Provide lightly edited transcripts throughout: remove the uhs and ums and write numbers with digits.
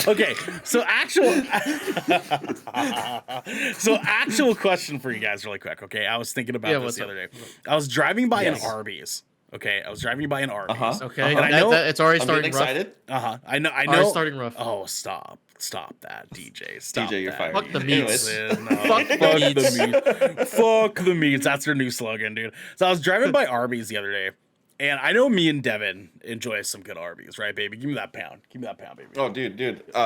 Okay, so actual question for you guys really quick, okay? I was thinking about this the other day. I was driving by an Arby's. Okay, I was driving by an Arby's. Okay, and I know it's already starting rough. Excited. I know. Already starting rough. Oh, stop that, DJ. Stop DJ, you're that. fired. Fuck the meats. Fuck the meats. Fuck the meats. That's their new slogan, dude. So I was driving by Arby's the other day, and I know me and Devin enjoy some good Arby's, right, baby? Give me that pound. Give me that pound, baby. Oh, dude.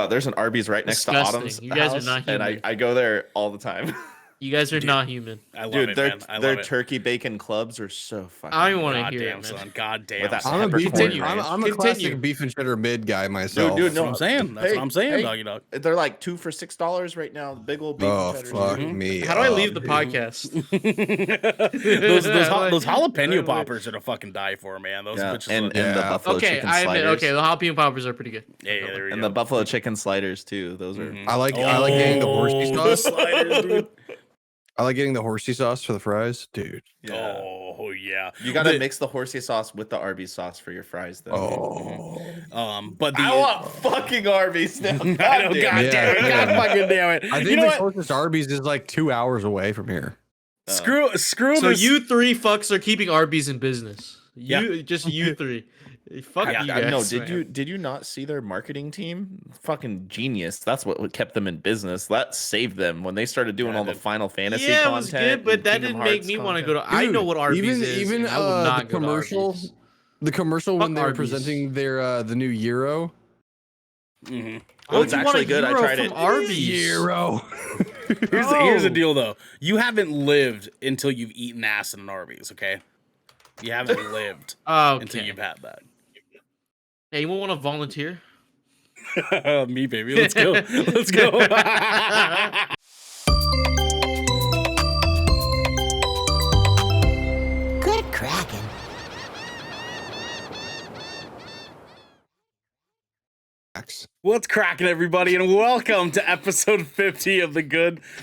There's an Arby's right next to Autumn's You guys house, are not human. and I go there all the time. You guys are not human. I love Dude, it, their man. I their love it. turkey bacon clubs are so fucking. I don't want to hear Goddamn, it, man. son. Goddamn. With that son. I'm a beef. Continue. I'm a classic beef and cheddar mid guy myself. Dude, That's what I'm saying. That's what I'm saying, doggy dog. They're like 2 for $6 right now. Big old beef Oh and cheddars. fuck me! How do I leave the dude. podcast? those jalapeno poppers are to fucking die for, man. Those bitches. And the buffalo Okay, chicken I admit. sliders. Okay, the jalapeno poppers are pretty good. Yeah, there we And go. the buffalo chicken sliders too. Those are. I like getting the horsey sauce. Sliders, dude. I like getting the horsey sauce for the fries, dude. Yeah. Oh yeah. You gotta mix the horsey sauce with the Arby's sauce for your fries, though. But the I want fucking Arby's now. I know, God damn it, God fucking damn it. I think You know the what? closest Arby's is like 2 hours away from here. Screw So this. you three fucks are keeping Arby's in business. Yeah. Just you three. Fuck you guys. No, man. did you not see their marketing team? Fucking genius. That's what kept them in business. That saved them when they started doing all the Final Fantasy Yeah, it content. was good, but and that Kingdom didn't make Hearts me want to content. go to. I know what Arby's even, is. Even and I would not the go to commercial, Arby's. the commercial when Fuck they were Arby's. presenting their the new Euro. Mhm. Oh, it's Why would you want actually a good. I Euro tried from it. Arby's. Euro. Here's the deal, though. You haven't lived until you've eaten ass in an Arby's, okay? You haven't lived until you've had that. Hey, anyone want to volunteer? Me, baby. Let's go. Let's go. Good Kraken. What's cracking, everybody, and welcome to episode 50 of the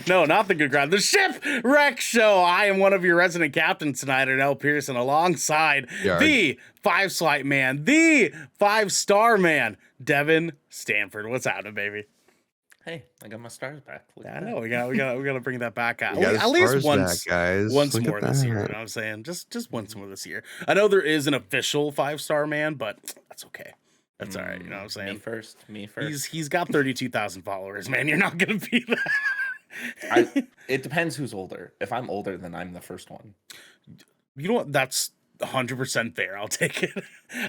not the Good Crowd, the Shipwreck Show. I am one of your resident captains tonight, Ernell Pearson, alongside the 5-swipe man, the 5-star man, Devin Stanford. What's happening, baby? Hey, I got my stars back. Look I at know we gotta bring that back out. We got At least stars once, back, guys. once Look more at this year. You that. know what I'm saying? Just once more this year. I know there is an official 5-star man, but that's okay. That's all right. You know what I'm saying? Me first. He's got 32,000 followers, man. You're not gonna be that. It depends who's older. If I'm older, then I'm the first one. You know what? That's 100% fair. I'll take it.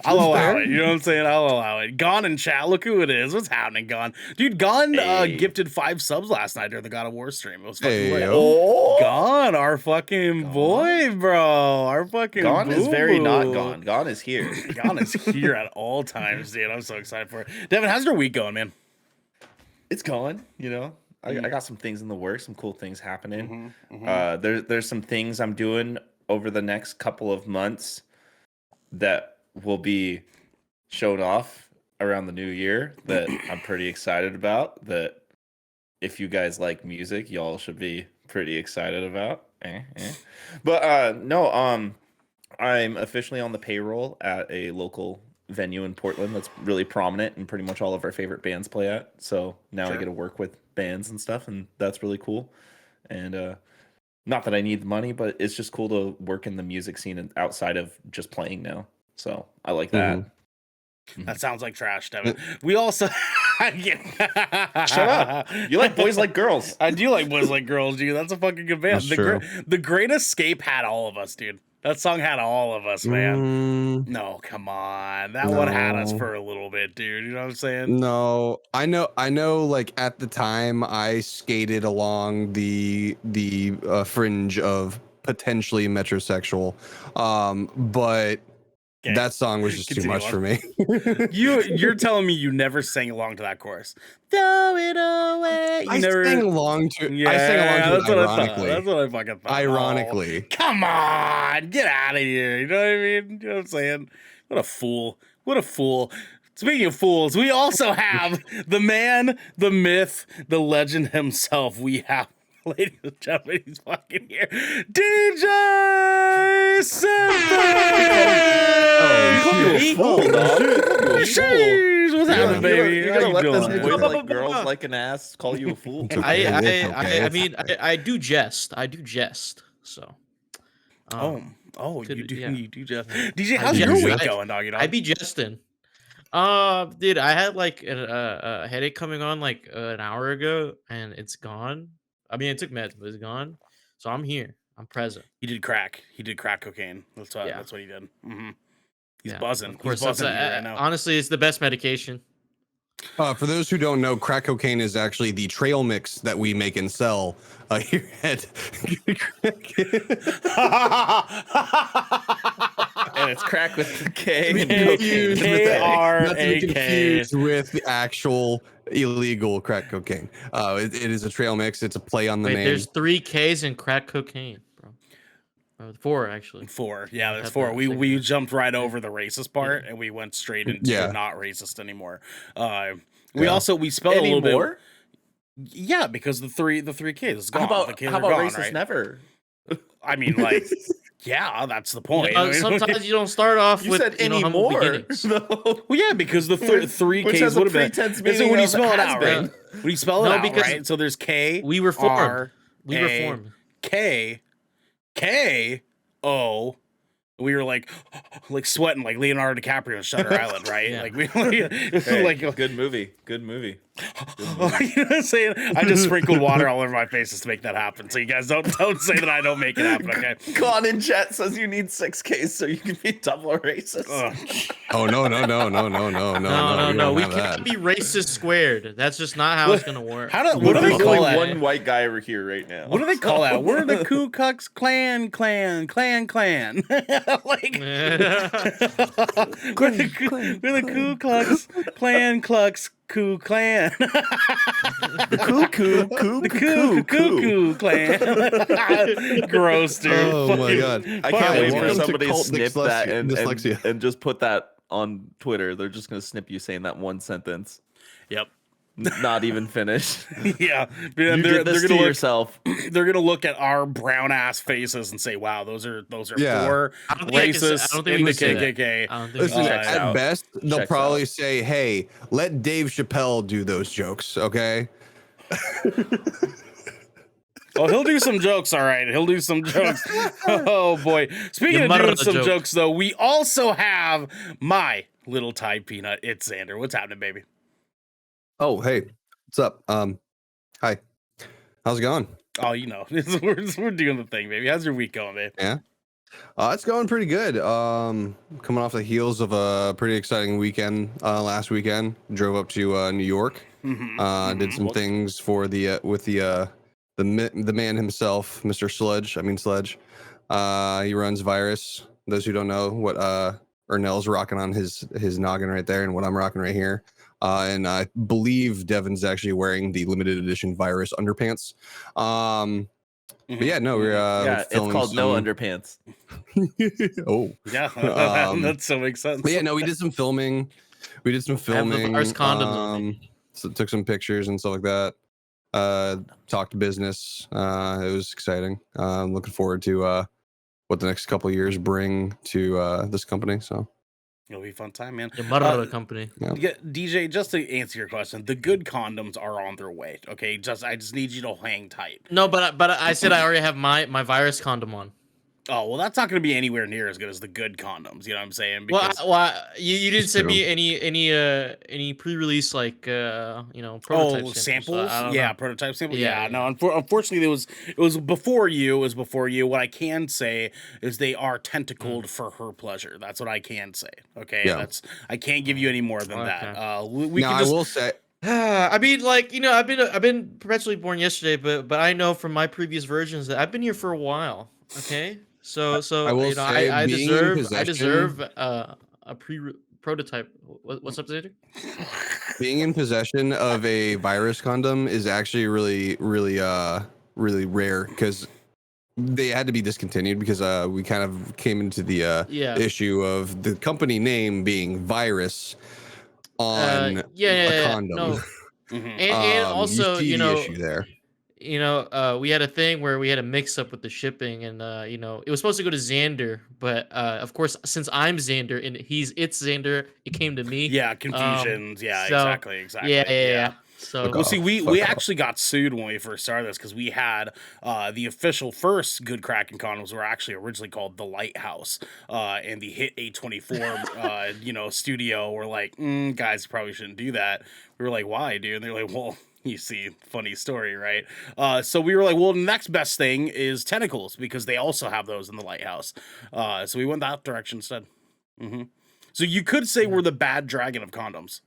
I'll allow it. You know what I'm saying? I'll allow it. Gone in chat. Look who it is. What's happening, Gone? Dude, Gone gifted 5 subs last night during the God of War stream. It was fucking lit. Oh, Gone, our fucking boy, bro. Our fucking Gone is very not boo-boo. gone. Gone is here. Gone is here at all times, dude. I'm so excited for it. Devin, how's your week going, man? It's going, you know. I got some things in the works, some cool things happening. There's some things I'm doing over the next couple of months that will be shown off around the new year that I'm pretty excited about, that if you guys like music, y'all should be pretty excited about. But no, I'm officially on the payroll at a local venue in Portland that's really prominent and pretty much all of our favorite bands play at. So now I get to work with bands and stuff, and that's really cool. And not that I need the money, but it's just cool to work in the music scene outside of just playing now. So I like that. That sounds like trash, Devin. We also Shut up. You like boys like girls. I do like boys like girls, dude. That's a fucking good band. That's true. The Great Escape had all of us, dude. That song had all of us, man. No, come on. That one had us for a little bit, dude. You know what I'm saying? No, I know. Like at the time, I skated along the fringe of potentially metrosexual, but that song was just too much for me. You're telling me you never sang along to that chorus? Throw it away. I sang along to it ironically. That's what I fucking thought. Ironically. Oh, come on, get out of here. You know what I mean? You know what I'm saying? What a fool. What a fool. Speaking of fools, we also have the man, the myth, the legend himself. We have, ladies and gentlemen, he's fucking here. DJ Simple! Jeez, What's happening, baby? You're How gonna you let doing, this man? boy like girls like an ass call you a fool? It's okay. I mean, I do jest. I do jest. So. Oh, could- you yeah. do just DJ. I How's your jest. week going, doggy dog? I be jesting. Dude, I had like a headache coming on like an hour ago, and it's gone. I mean, it took meds, but it's gone. So I'm here. I'm present. He did crack. He did crack cocaine. That's what. Yeah. That's what he did. Mm-hmm. He's Yeah, buzzing. Of course, He's buzzing that's here right now. honestly, it's the best medication. For those who don't know, crack cocaine is actually the trail mix that we make and sell here at And it's crack with the K. K- and cocaine with the A. K-R- not to be AK. confused with the actual illegal crack cocaine. It is a trail mix. It's a play on the Wait, name. there's 3 Ks in crack cocaine, bro. 4 actually. 4. Yeah, there's Got 4. that We second. jumped right over the racist part and we went straight into Yeah. not racist anymore. We Yeah. we spelled a little bit. Anymore? Yeah, because the three Ks is gone. How about the Ks how are about gone, racist right? never? I mean, like, yeah, that's the point. Sometimes you don't start off You with said humble anymore. beginnings. No. Well, yeah, because the Which- 3 which Ks has a would have been. pretense And so meaning when you of spell it has out, been. right? When you spell it No, out, because right? So there's K. We reformed. R, We A, reformed. K O. We were like sweating like Leonardo DiCaprio in Shutter Island, right? Yeah. Like we Hey, like good movie. Good movie. you know what I'm saying? I just sprinkled water all over my faces to make that happen. So you guys don't say that I don't make it happen, okay? Con in chat says you need 6Ks so you can be double racist. Ugh. Oh no. No, We we don't have can't that. be racist squared. That's just not how it's gonna work. What do There's they call only that? one white guy over here right now. What do they call that? We're the Ku Klux Klan. Like we're the Ku Klux Klan Ku Clan. The Cuckoo Clan. Gross, dude. Oh my Fucking- god. I can't Fine, wait for welcome to somebody to cult snip that dyslexia. and just put that on Twitter. They're just gonna snip you saying that one sentence, Yep. not even finished. Yeah. You And did this to gonna look, yourself. they're gonna look at our brown ass faces and say, "Wow, those are Yeah. 4 I don't think I can say- I racists don't think in we the can say that. KKK." I don't think Listen, we Checks at out. best, they'll Checks probably out. say, "Hey, let Dave Chappelle do those jokes." Okay. Oh, he'll do some jokes, all right. He'll do some jokes. Oh boy. Speaking You of mutter doing the some joke. jokes, though, we also have my little Tide Peanut. It's Xander. What's happening, baby? Oh, hey, what's up? Hi. How's it going? Oh, you know, we're doing the thing, baby. How's your week going, babe? It's going pretty good. Coming off the heels of a pretty exciting weekend last weekend. Drove up to New York. Did some things for the the man himself, Mr. Sludge. Sledge. He runs Virus. Those who don't know what Ernell's rocking on his noggin right there, and what I'm rocking right here. And I believe Devin's actually wearing the limited edition Virus underpants. But yeah, no, we're Yeah, it's filming called No some- Underpants. Oh. Yeah, that so makes sense. But yeah, no, we did some filming. I have the Virus condoms on me. So took some pictures and stuff like that. Talked business. It was exciting. I'm looking forward to what the next couple of years bring to this company. So It'll be a fun time, man. The mother the company. Yeah, DJ, just to answer your question, the good condoms are on their way. Okay, I just need you to hang tight. No, but I said I already have my virus condom on. Oh well, that's not going to be anywhere near as good as the good condoms. You know what I'm saying? Well, Because you didn't It's send true. me any pre-release like prototype samples? so I don't Yeah, know. prototype samples. Yeah, Yeah, no. Unfortunately, it was before you. It was before you. What I can say is they are tentacled for her pleasure. That's what I can say. Okay, Yeah. I can't give you any more than that. We now can I just. will say, I mean, like I've been perpetually born yesterday, but I know from my previous versions that I've been here for a while. Okay, so I will say I being in deserve possession- a prototype. What's up, Xander? being in possession of a virus condom is actually really rare because they had to be discontinued because we kind of came into the Yeah. issue of the company name being Virus on a condom. No. Mhm. And also, see you the know, issue there. we had a thing where we had a mix up with the shipping, and it was supposed to go to Xander, but of course, since I'm Xander and it's Xander, it came to me. Yeah, confusions. Yeah, So exactly. yeah. So Well, see, we Fuck off. actually got sued when we first started this because we had the official first Good Kraken condoms were actually originally called the Lighthouse, and the Hit A24, studio were like, guys, probably shouldn't do that. We were like, why, dude? And they're like, well, you see, funny story, right? So we were like, well, the next best thing is Tentacles because they also have those in the Lighthouse. So we went that direction instead. So you could say we're the bad dragon of condoms.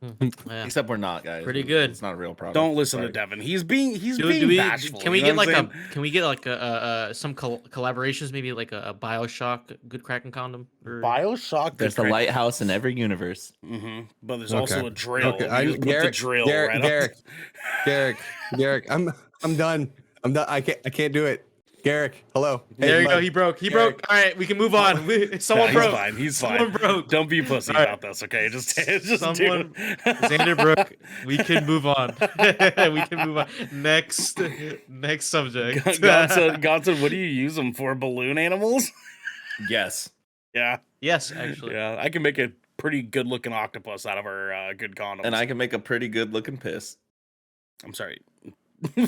yeah. Except we're not, guys. Pretty good. It's not a real problem. Don't listen to Sorry. Devin. He's being bashful. Can we you get know what I'm like saying? can we get like some collaborations, maybe like a BioShock Good Kraken condom? Or... BioShock? There's the lighthouse in every universe. But there's also a drill. Okay. You just put the drill right up. Garrick, I'm done. I can't do it. Garrick, hello. There you bud. go. He broke. All right, we can move on. Someone He's broke. fine. He's fine. Someone broke. Don't be a pussy All right. about this, okay? Just Someone. do it. Xander broke. We can move on. We can move on. Next subject. Godson, what do you use them for? Balloon animals? Yes. Yeah. Yes, actually. Yeah. I can make a pretty good looking octopus out of our good condoms. And I can make a pretty good looking piss. I'm sorry. I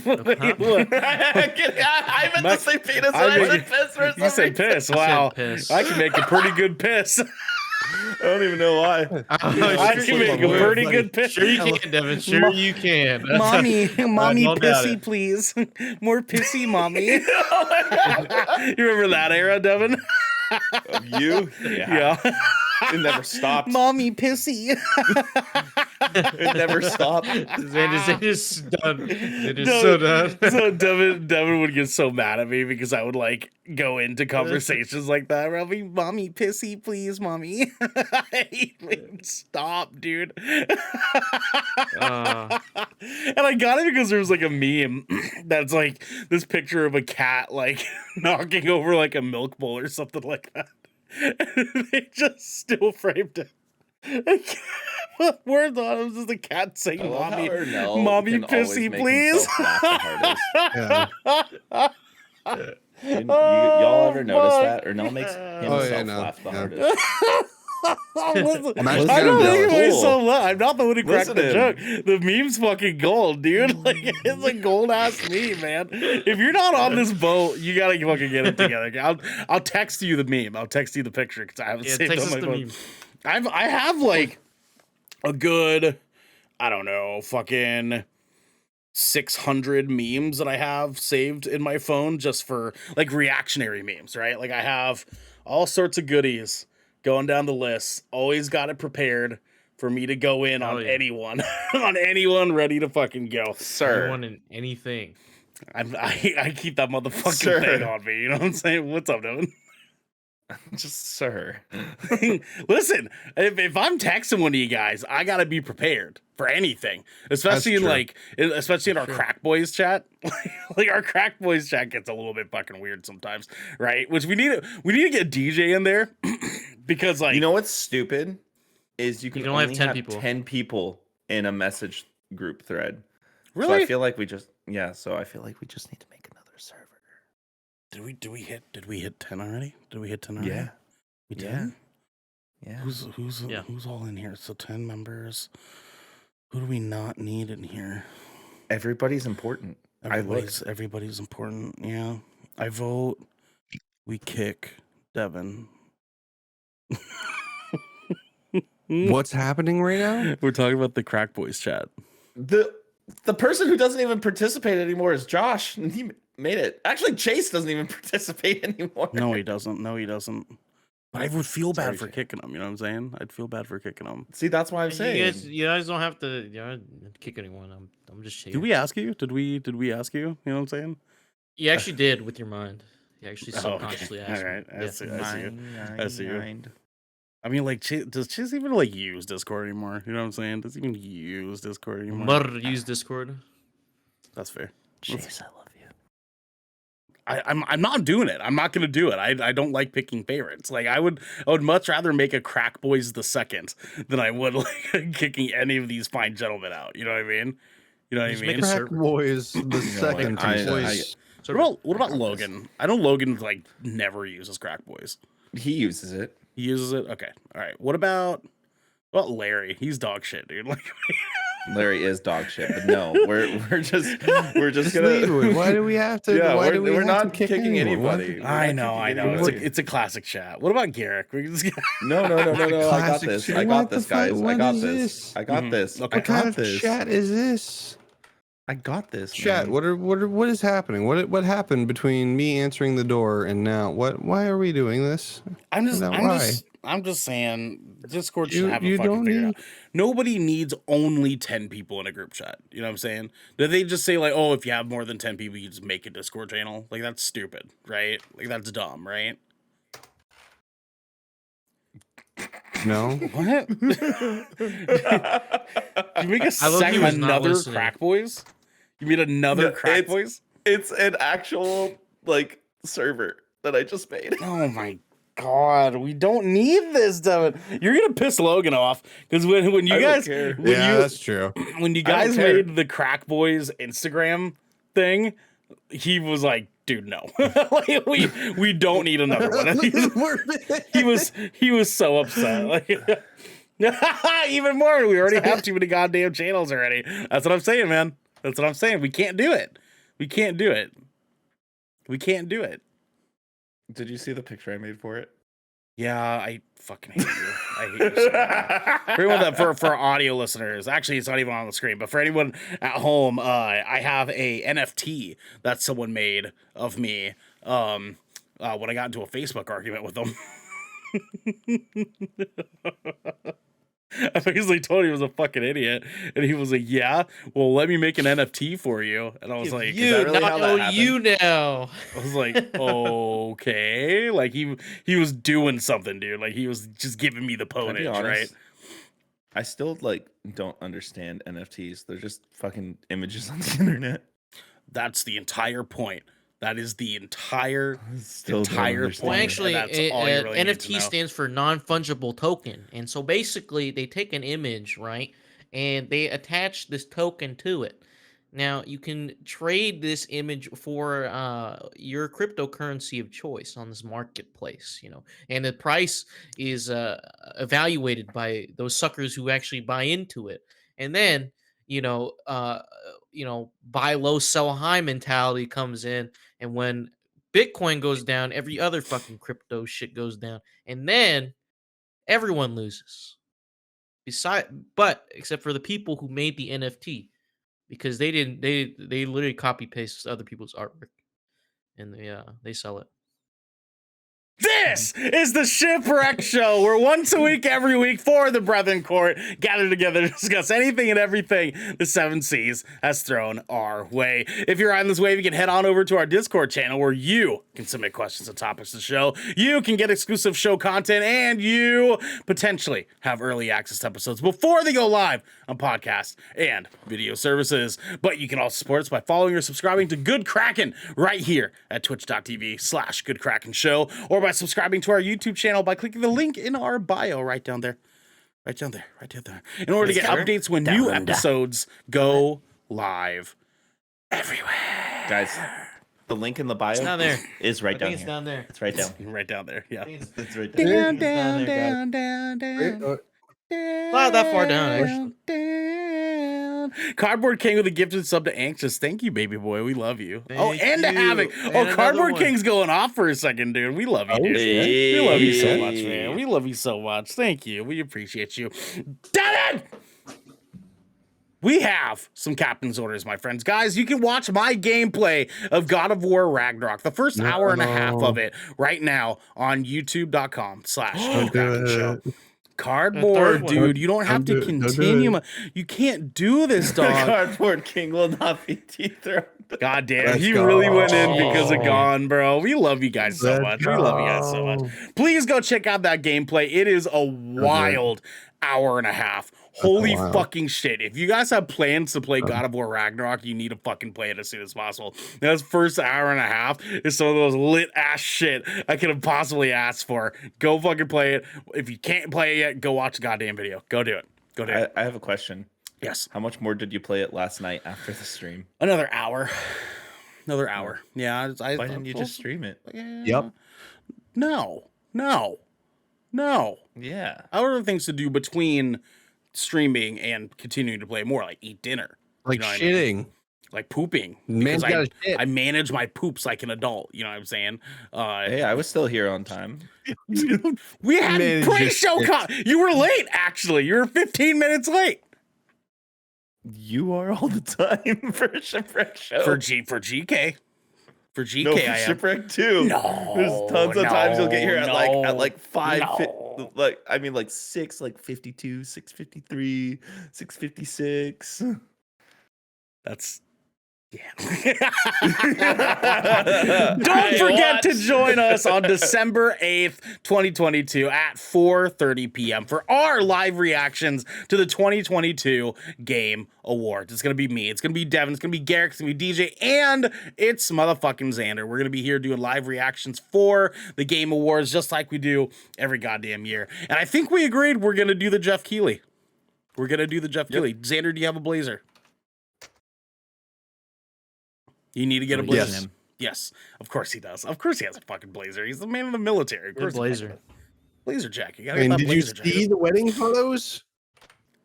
meant to say penis and I said piss for some You said piss. Wow. piss. I can make a pretty good piss. I don't even know why. I can make a pretty good piss. Sure you can, Devin. Sure you can. Mommy, don't doubt pissy, it. please. More pissy, mommy. You remember that era, Devin? Of you? Yeah. It never stopped. Mommy, pissy. It never stopped. Xander's done. Xander's so done. So Devin would get so mad at me because I would like go into conversations like that. Where I'll be, mommy, pissy, please, mommy. He wouldn't stop, dude. And I got it because there was like a meme that's like this picture of a cat like knocking over like a milk bowl or something like that. And they just still framed it. Words on him is the cat saying, "Mommy, mommy, pissy, please." Y'all ever notice that? Ernell makes himself laugh the hardest. Listen, actually I don't think cool. it was so loud. I'm not the one who cracked Listen the to joke. him. The meme's fucking gold, dude. Like it's a gold ass meme, man. If you're not on this boat, you gotta fucking get it together. I'll text you the meme. I'll text you the picture because I haven't saved it on my phone. I have like a good, I don't know, fucking 600 memes that I have saved in my phone just for like reactionary memes, right? Like I have all sorts of goodies going down the list. Always got it prepared for me to go in on anyone, on anyone ready to fucking go. Sir. Anyone and anything. I keep that motherfucking thing on me. You know what I'm saying? What's up, Devin? Just sir. Listen, if I'm texting one of you guys, I gotta be prepared for anything, especially in our Crack Boys chat. Like our Crack Boys chat gets a little bit fucking weird sometimes, right? Which we need to get DJ in there because like you know what's stupid is you can only only have 10 have people. 10 people in a message group thread. Really? So I feel like we just need to make another server. Did we hit 10 already? Did we hit 10 already? Yeah. We did. Yeah. Who's all in here? So 10 members. Who do we not need in here? Everybody's important. Everybody's important. Yeah. I vote we kick Devin. What's happening right now? We're talking about the Crack Boys chat. The person who doesn't even participate anymore is Josh, and he made it. Actually, Chase doesn't even participate anymore. No, he doesn't. But I would feel bad for kicking him. You know what I'm saying? I'd feel bad for kicking him. See, that's why I'm saying. You guys don't have to kick anyone. I'm just shaking. Did we ask you? Did we ask you? You know what I'm saying? You actually did with your mind. You actually subconsciously okay. asked. All right. Yeah. I see you. I mean, like, does Chase even like use Discord anymore? You know what I'm saying? Does he even use Discord anymore? Mother use Discord. That's fair. Chase, I love you. I'm not doing it. I'm not gonna do it. I don't like picking favorites. Like I would much rather make a Crack Boys the second than I would like kicking any of these fine gentlemen out. You know what I mean? You know what I He's mean? making Crack servers. Boys, the second I- place. What about Logan? I know Logan like never uses Crack Boys. He uses it. He uses it. Okay, all right. What about Larry? He's dog shit, dude. Like, Larry is dog shit, but no, we're just Just gonna. leave it. Why do we have to? Yeah, why do we we're have not to kick kicking anyone? What? anybody. We're I not know. kicking It's anybody. a classic chat. What about Garrick? We can just No. I got Classic this. shit. I got What the this, fuck? guys. I What got is this. this? I got this. Okay. I What kind got of this. chat is this? I got this. Chat. Man. What is happening? What happened between me answering the door and now? Why are we doing this? I'm just saying Discord You- should have you a fucking don't figure need- out. Nobody needs only 10 people in a group chat. You know what I'm saying? Did they just say like, oh, if you have more than 10 people, you just make a Discord channel? Like that's stupid, right? Like that's dumb, right? No. What? You make a I love he was not another listening. Crack Boys? You made another No, Crack it's- Boys? It's an actual like server that I just made. Oh my god, we don't need this, Devin. You're gonna piss Logan off because when you I don't guys care. when Yeah, you that's true. when you I don't guys care. made the Crack Boys Instagram thing, he was like, dude, no. Like, we don't need another one. He was so upset. Like, even more. We already have too many goddamn channels already. That's what I'm saying, man. That's what I'm saying. We can't do it. We can't do it. We can't do it. Did you see the picture I made for it? Yeah, I fucking hate you. I hate you so much. For anyone that for audio listeners, actually it's not even on the screen, but for anyone at home, I have a NFT that someone made of me when I got into a Facebook argument with them. I basically told him he was a fucking idiot, and he was like, "Yeah, well, let me make an NFT for you." And I was like, you that really not how that know happened? you now. I was like, okay, like he was doing something, dude. Like he was just giving me the Can I be ponage, honest? right? I still like don't understand NFTs. They're just fucking images on the internet. That's the entire point. That is the entire Still don't entire understand Well, it. actually, And that's all you really need to NFT know. stands for non-fungible token, and so basically, they take an image, right, and they attach this token to it. Now, you can trade this image for your cryptocurrency of choice on this marketplace, and the price is evaluated by those suckers who actually buy into it, and then you know, uh, buy low, sell high mentality comes in, and when Bitcoin goes down, every other fucking crypto shit goes down, and then everyone loses. But except for the people who made the NFT, because they didn't, they literally copy paste other people's artwork, and they sell it. This is the Shipwreck Show, where once a week, every week, four of the Brethren Court gather together to discuss anything and everything the Seven Seas has thrown our way. If you're on this wave, you can head on over to our Discord channel where you can submit questions and topics to the show. You can get exclusive show content, and you potentially have early access to episodes before they go live on podcasts and video services. But you can also support us by following or subscribing to Good Kraken right here at twitch.tv/Good Kraken Show, or by subscribing to our YouTube channel by clicking the link in our bio right down there. Right down there. In order to get updates when new episodes go live everywhere. Guys, the link in the bio It's down there. is right I down think it's here. down there. It's right down. Right down there, yeah. It's right down. Down, It's down down, there, down, down. Not that far down, actually. Down. Cardboard King with a gifted sub to Anxious. Thank you, baby boy. We love you. Thank and to you. Havoc. And Oh, another Cardboard one. King's going off for a second, dude. We love you, dude. Hey. We love you so much, man. We love you so much. Thank you. We appreciate you. Devin! We have some captain's orders, my friends. Guys, you can watch my gameplay of God of War Ragnarok, the first hour and a half of it, right now on youtube.com/Show. Cardboard, one. dude. You don't have to Don't do it. continue. You can't do this, The dog. Cardboard King will not be dethroned. God damn, Let's he go. really went in because of Oh. Gone, bro. We love you guys so much. We love you guys so much. Please go check out that gameplay. It is a wild hour and a half. Holy wild. fucking shit. If you guys have plans to play God of War Ragnarok, you need to fucking play it as soon as possible. That first hour and a half is some of those lit ass shit I could have possibly asked for. Go fucking play it. If you can't play it yet, go watch the goddamn video. Go do it. Go do it. I have a question. Yes. How much more did you play it last night after the stream? Another hour. Another hour. Yeah. Why didn't you just stream it? Yep. No. Yeah. Other things to do between streaming and continuing to play more, like eat dinner. Like know what I mean? shitting. Like pooping. Man's Because gotta shit. I manage my poops like an adult. You know what I'm saying? Hey, I was still here on time. We had Manage your pre-show shit. You were late, actually. You were 15 minutes late. You are all the time for a Shipwreck show. For GK. For GK, no, for I am. Shipwreck too. No, there's tons of times you'll get here at like 5, no. like 6, like 52, 6:53, 6:56. That's yeah. Don't forget to join us on December 8th, 2022 at 4:30 p.m. for our live reactions to the 2022 Game Awards. It's going to be me. It's going to be Devin. It's going to be Garrick. It's going to be DJ. And it's motherfucking Xander. We're going to be here doing live reactions for the Game Awards just like we do every goddamn year. And I think we agreed we're going to do the Jeff Keighley. We're going to do the Jeff Keighley. Xander, do you have a blazer? You need to get a blazer. Yes, of course he does. Of course he has a fucking blazer. He's the man of the military. Of course, blazer. Blazer jacket. You gotta I mean, get that did you blazer see jacket. the wedding photos?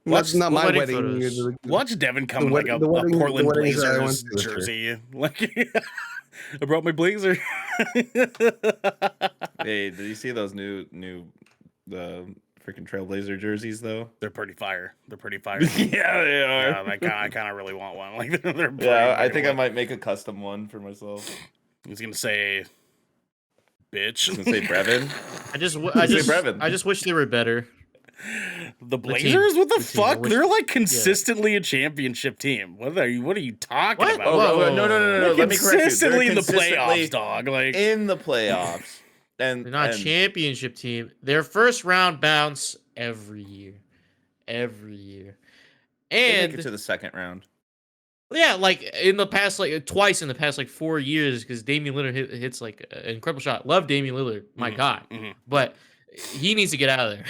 What's- That's not what my wedding wedding. photos? Watch Devin come in The like wed- a the wedding- Portland the weddings that I Blazers went to this year. jersey. Like, I brought my blazer. Hey, did you see those new the freaking Trailblazer jerseys though? They're pretty fire. They're pretty fire. Yeah, they are. Yeah, I kind of really want one. Like they're pretty, Yeah, I pretty think I lit. might make a custom one for myself. He's gonna say, "Bitch." I was gonna say Brevin. I just wish they were better. The team. Blazers? What the The team. I fuck? wish- They're like consistently a championship team. What are you talking What? about? Oh, no. They're Let me correct you. consistently in They're the playoffs, dog. Like in the playoffs, and They're not a and championship team. Their first round bounce every year. they make And it to the second round. yeah, like in the past, like twice in the past, like 4 years, because Damian Lillard hits like an incredible shot. Love Damian Lillard, my God, but he needs to get out of there.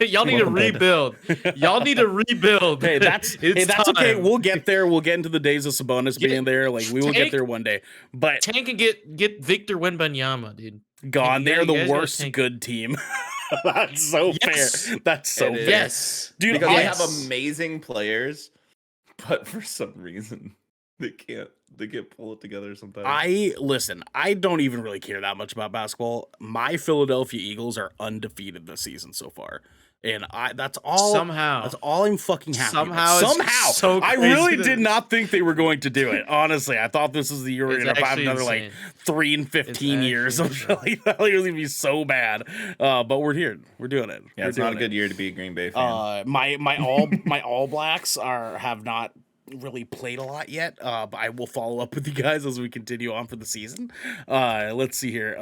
Y'all need to rebuild. Y'all need to rebuild. Hey, that's It's okay. time. We'll get there. We'll get into the days of Sabonis being there. Like we will get Tank- there one day. But Tank and get Victor Wembanyama, dude. gone. You They're guys the gotta worst tank. good team. That's so Yes. fair. That's so It is. fair. Yes, Dude, Because they have yes. amazing players, but for some reason they can't pull it together sometimes. I don't even really care that much about basketball. My Philadelphia Eagles are undefeated this season so far. And that's all Somehow. I'm fucking happy. Somehow about. it's so I crazy really to- did not think they were going to do it. Honestly, I thought this was the year we're It's gonna have actually another insane. like 3 and 15 It's years. actually Of like that. It was gonna be so bad. But we're here. We're doing it. yeah, We're it's not a doing good it. year to be a Green Bay fan. My All Blacks have not really played a lot yet, but I will follow up with you guys as we continue on for the season. Let's see here.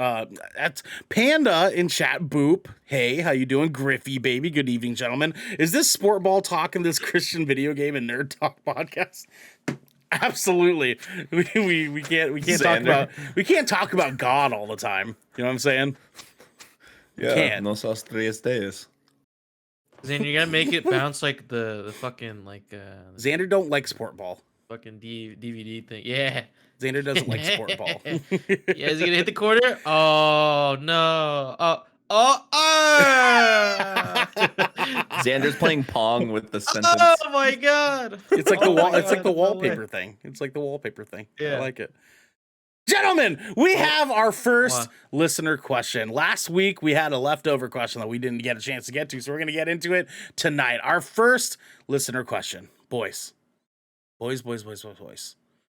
That's Panda in chat. Boop. Hey, how you doing? Griffey, baby. Good evening, gentlemen. Is this sport ball talk in this Christian video game and nerd talk podcast? Absolutely. We can't talk about God all the time. You know what I'm saying? Yeah, can't. no sos tres days. Then you gotta make it bounce like the fucking like Xander don't like sport ball. fucking DVD thing. Yeah. Xander doesn't like sport ball. Yeah, is he gonna hit the corner? Oh no. Xander's playing Pong with the sentence. Oh my god. It's like Oh my it's like God, the no way. wallpaper thing. It's like the wallpaper thing. I Yeah. like it. Gentlemen, we have our first What? listener question. Last week we had a leftover question that we didn't get a chance to get to, so we're gonna get into it tonight. Our first listener question. Boys.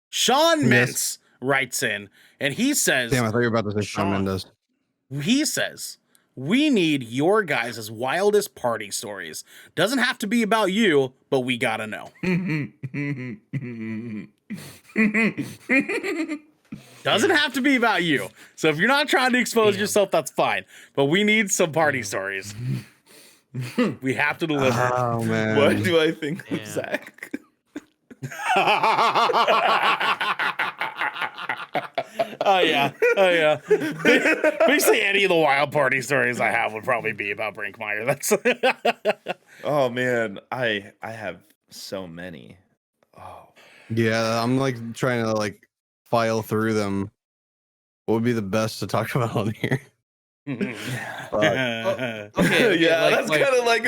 Sean Mintz writes in and he says, Damn, I thought you were about to say Shawn Sean. Mendes. he says, we need your guys' wildest party stories. Doesn't have to be about you, but we gotta know. Doesn't have to be about you. So if you're not trying to expose yourself, that's fine. But we need some party stories. We have to deliver. Oh man. What do I think Damn. of Zach? Oh yeah. Basically, any of the wild party stories I have would probably be about Brinkmeyer. That's Oh man, I have so many. Oh, Yeah, I'm like trying to like file through them. What would be the best to talk about on here? Fuck. Okay, yeah, like that's like kind of like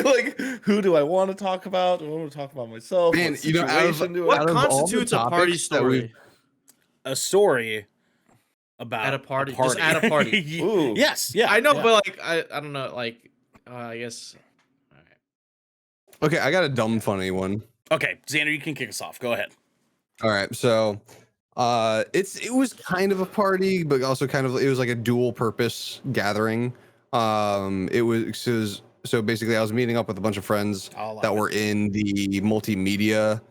who do I want to talk about? Do I want to talk about myself? Man, What you know, situation do what I? out of all the constitutes a party topics that we've story A story about at a party? A party. Just at a party. Ooh, Yes, yeah. I know, yeah. but like I don't know, like I guess. All right. Okay, I got a dumb funny one. Okay, Xander, you can kick us off. Go ahead. All right, so it was kind of a party, but also kind of it was like a dual purpose gathering. So basically I was meeting up with a bunch of friends I'll that allow were in the multimedia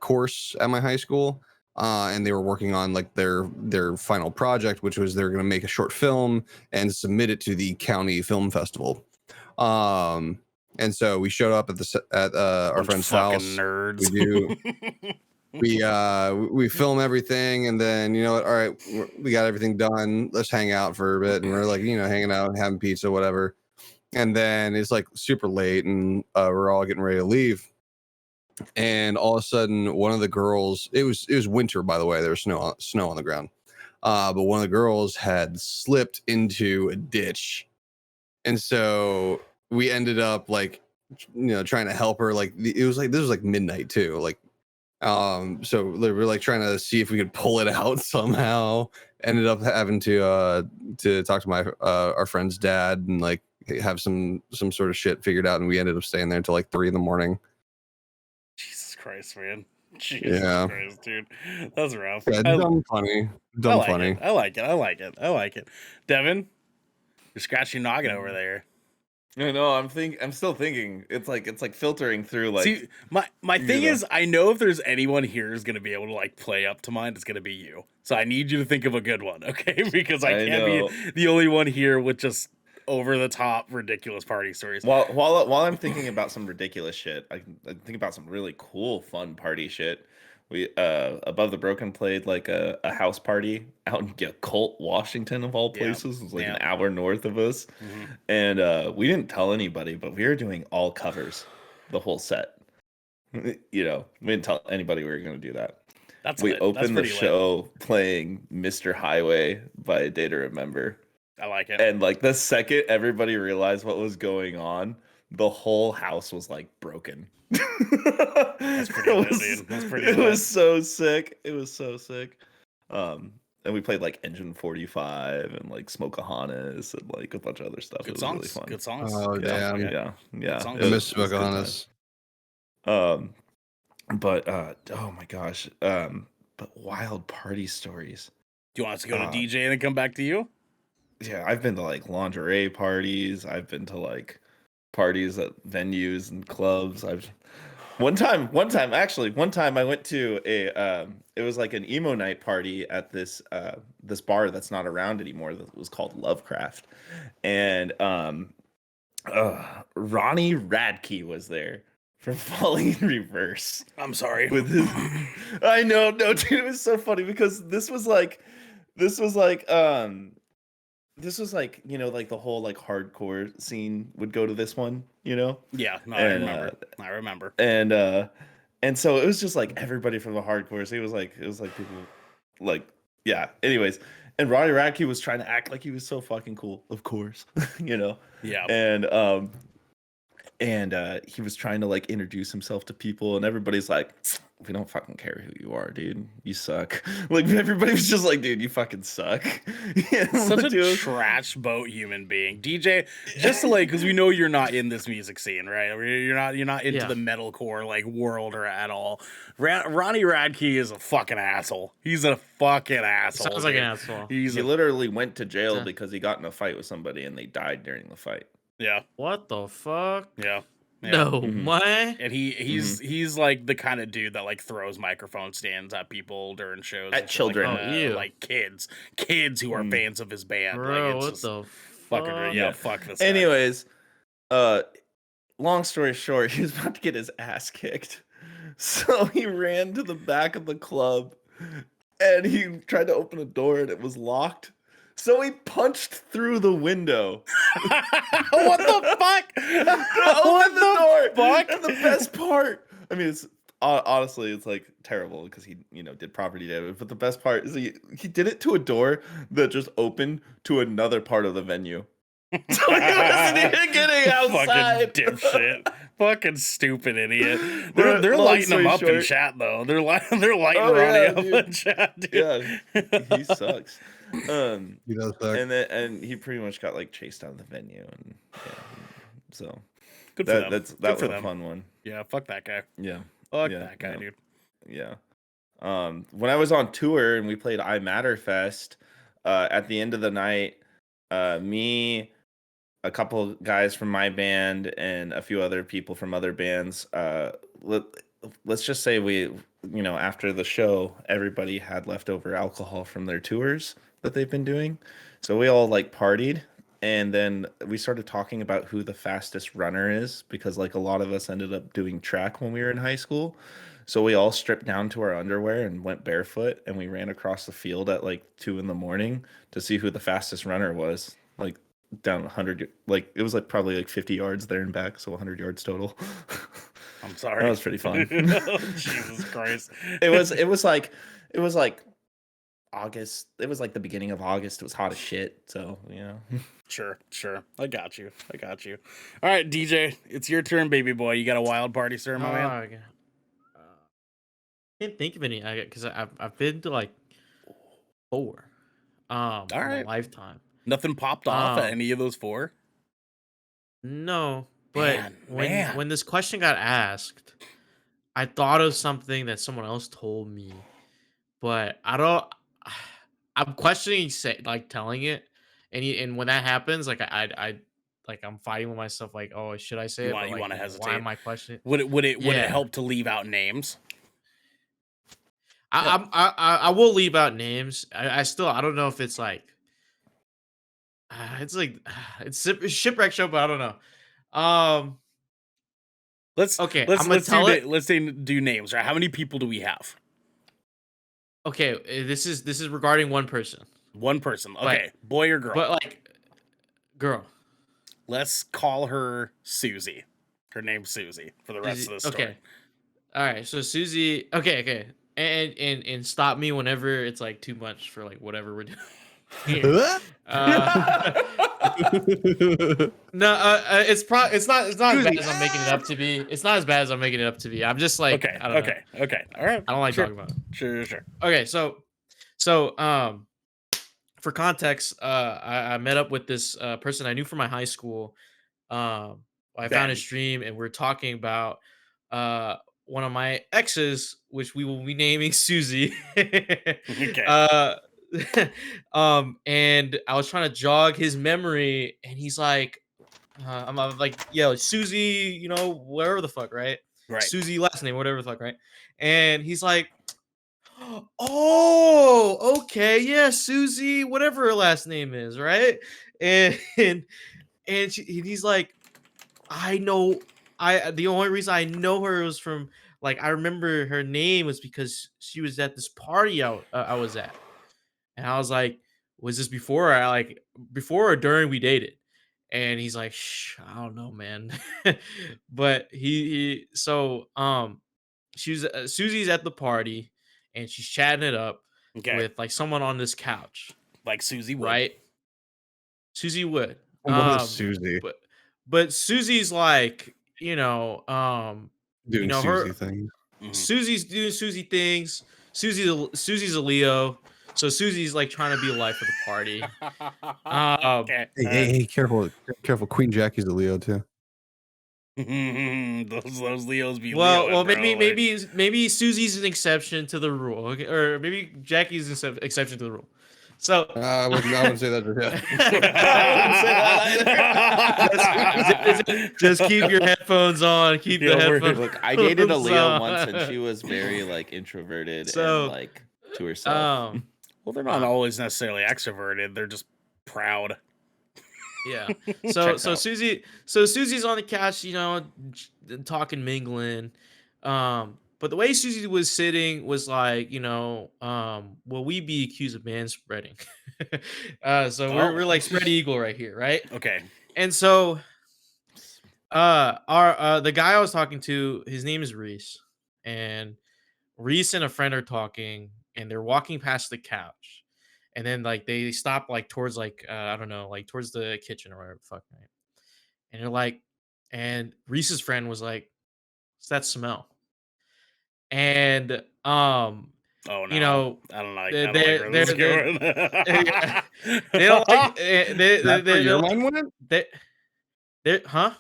course at my high school. And they were working on like their final project, which was they're going to make a short film and submit it to the county film festival. And so we showed up at our Bunch of friend's fucking house. nerds. We film everything, and then you know what? All right, we got everything done. Let's hang out for a bit, and we're like hanging out, having pizza, whatever. And then it's like super late, and we're all getting ready to leave. And all of a sudden, one of the girls, it was winter, by the way. There was snow on the ground. But one of the girls had slipped into a ditch. And so we ended up like, trying to help her. Like this was like midnight too. Like, so we're like trying to see if we could pull it out somehow. Ended up having to talk to my our friend's dad and like have some sort of shit figured out. And we ended up staying there until like 3 a.m. Jesus Christ, man. Jesus Christ, dude. That's rough. Yeah, dumb funny. I like it. Devin, you're scratching your noggin over there. No, I'm still thinking. It's like filtering through like. See, my thing is, I know if there's anyone here who's gonna be able to like play up to mine, it's gonna be you. So I need you to think of a good one, okay? Because I can't be the only one here with just over the top ridiculous party stories. While I'm thinking about some ridiculous shit, I think about some really cool, fun party shit. We Above the Broken played like a house party out in Colt, Washington, of all places. It was like an hour north of us, and we didn't tell anybody, but we were doing all covers, the whole set. We didn't tell anybody we were going to do that. We opened the show playing "Mr. Highway" by A Day to Remember. I like it. And like the second everybody realized what was going on, the whole house was like broken. That's pretty lit, dude. That's pretty lit. It was so sick. It was so sick. And we played like Engine 45 and like Smokeahanas and like a bunch of other stuff. Good it was songs. really fun. Good songs. Oh damn. Yeah. Songs. I miss Smokeahanas. But oh my gosh. But wild party stories. Do you want us to go to DJ and then come back to you? Yeah, I've been to like lingerie parties. I've been to like parties at venues and clubs. One time I went to it was like an emo night party at this bar that's not around anymore that was called Lovecraft. And Ronnie Radke was there from Falling in Reverse. I'm sorry. With his I know, no, dude, it was so funny because this was like like the whole like hardcore scene would go to this one, Yeah, no, I remember. And so it was just like everybody from the hardcore. So it was like people like, yeah. Anyways, and Ronnie Radke was trying to act like he was so fucking cool, of course, Yeah. And he was trying to like introduce himself to people, and everybody's like, we don't fucking care who you are, dude. You suck. Like everybody was just like, dude, you fucking suck. Such a trash boat human being. DJ, just to like, because we know you're not in this music scene, right? You're not into the metalcore like world or at all. Ronnie Radke is a fucking asshole. He's a fucking asshole. Sounds like an asshole. He literally went to jail because he got in a fight with somebody and they died during the fight. Yeah. What the fuck? Yeah. No, what? And he's like the kind of dude that like throws microphone stands at people during shows at children, like kids who are fans of his band. Bro, like, what the fuck? Fuck this guy. Anyways, long story short, he was about to get his ass kicked, so he ran to the back of the club, and he tried to open a door and it was locked. So he punched through the window. What the fuck? Open the door. Fuck? And the best part, I mean, it's honestly, it's like terrible because he, did property damage. But the best part is he did it to a door that just opened to another part of the venue. So he wasn't even getting outside. Fucking dipshit. Fucking stupid idiot. They're Long lighting him story up in short- chat though. They're lighting Oh, Ronnie yeah, up dude. in chat, dude. Yeah, he sucks. He does suck. And he pretty much got like chased out of the venue, and yeah, so Good for them. that Good for was them. a fun one. Yeah, fuck that guy. Yeah, Fuck Yeah, that guy, no. dude. yeah. When I was on tour and we played I Matter Fest, at the end of the night, me, a couple guys from my band, and a few other people from other bands, let's just say we, after the show, everybody had leftover alcohol from their tours that they've been doing. So we all like partied, and then we started talking about who the fastest runner is, because like a lot of us ended up doing track when we were in high school. So we all stripped down to our underwear and went barefoot, and we ran across the field at like 2 a.m. to see who the fastest runner was. Like down 100, like it was like probably like 50 yards there and back, so 100 yards total. I'm sorry. That was pretty fun. Oh, Jesus Christ. it was like August. It was like the beginning of August. It was hot as shit. So Sure. I got you. All right, DJ, it's your turn, baby boy. You got a wild party, sir, my man? Okay. Can't think of any because I've been to like 4 in All right. a lifetime. Nothing popped off at any of those 4? No, but Man. when this question got asked, I thought of something that someone else told me, but I don't. I'm questioning telling it, and when that happens, like I'm fighting with myself, like, oh, should I say You it? want- But, you like, wanna Why hesitate? am I questioning? Would it Yeah. help to leave out names? I will leave out names. I still don't know if it's like it's like it's a shipwreck show, but I don't know. Let's Okay, let's I'ma let's do tell na- it. let's do names, right? How many people do we have? Okay, this is regarding one person, One person. Okay, boy or girl? but like girl. Let's call her Susie. Her name's Susie for the rest of the story. Okay, all right. So Susie. Okay, and stop me whenever it's like too much for like whatever we're doing. Here. No, it's not as bad as I'm making it up to be. It's not as bad as I'm making it up to be. I'm just like Okay. I don't know. Okay. All right. I don't like Sure. talking about it. Sure. Okay, so for context, I met up with this person I knew from my high school. I found his stream and we're talking about one of my exes, which we will be naming Susie. Okay. And I was trying to jog his memory, and he's like, I'm like, yo, Susie, whatever the fuck, right? Right. Susie last name, whatever the fuck, right? And he's like, oh, okay, yeah, Susie, whatever her last name is, right? And he's like, I know, the only reason I know her was from like I remember her name was because she was at this party I was at, and I was like, was this before or during we dated? And he's like, shh, I don't know, man. But she's Susie's at the party and she's chatting it up Okay. with like someone on this couch, Like Susie would. right? Susie would. What is Susie? But Susie's like, Doing her Susie things. Mhm. Susie's doing Susie things. Susie's a Leo, so Susie's like trying to be the life of the party. Okay. Hey, careful. Queen Jackie's a Leo too. those Leos be Well, Leoing, bro. maybe Susie's an exception to the rule, okay? Or maybe Jackie's an exception to the rule. So I wouldn't say that just yet. just keep your headphones on. Keep the headphones. Look, I dated a Leo on. once, and she was very like introverted So, and like to herself. Well, they're not always necessarily extroverted. They're just proud. Yeah. So Checks out. Susie's on the couch, talking, mingling. But the way Susie was sitting was like, will we be accused of man spreading? So we're like spread eagle right here, right? Okay. And so The guy I was talking to, his name is Reese, and Reese and a friend are talking, and they're walking past the couch, and then like they stop like towards like I don't know, like towards the kitchen or whatever the fuck, right? And they're like, and Reese's friend was like, "What's that smell?" And Oh you no, know, I don't like. they I don't like where this is they're going. they don't like That's where they your don't mind went? they huh?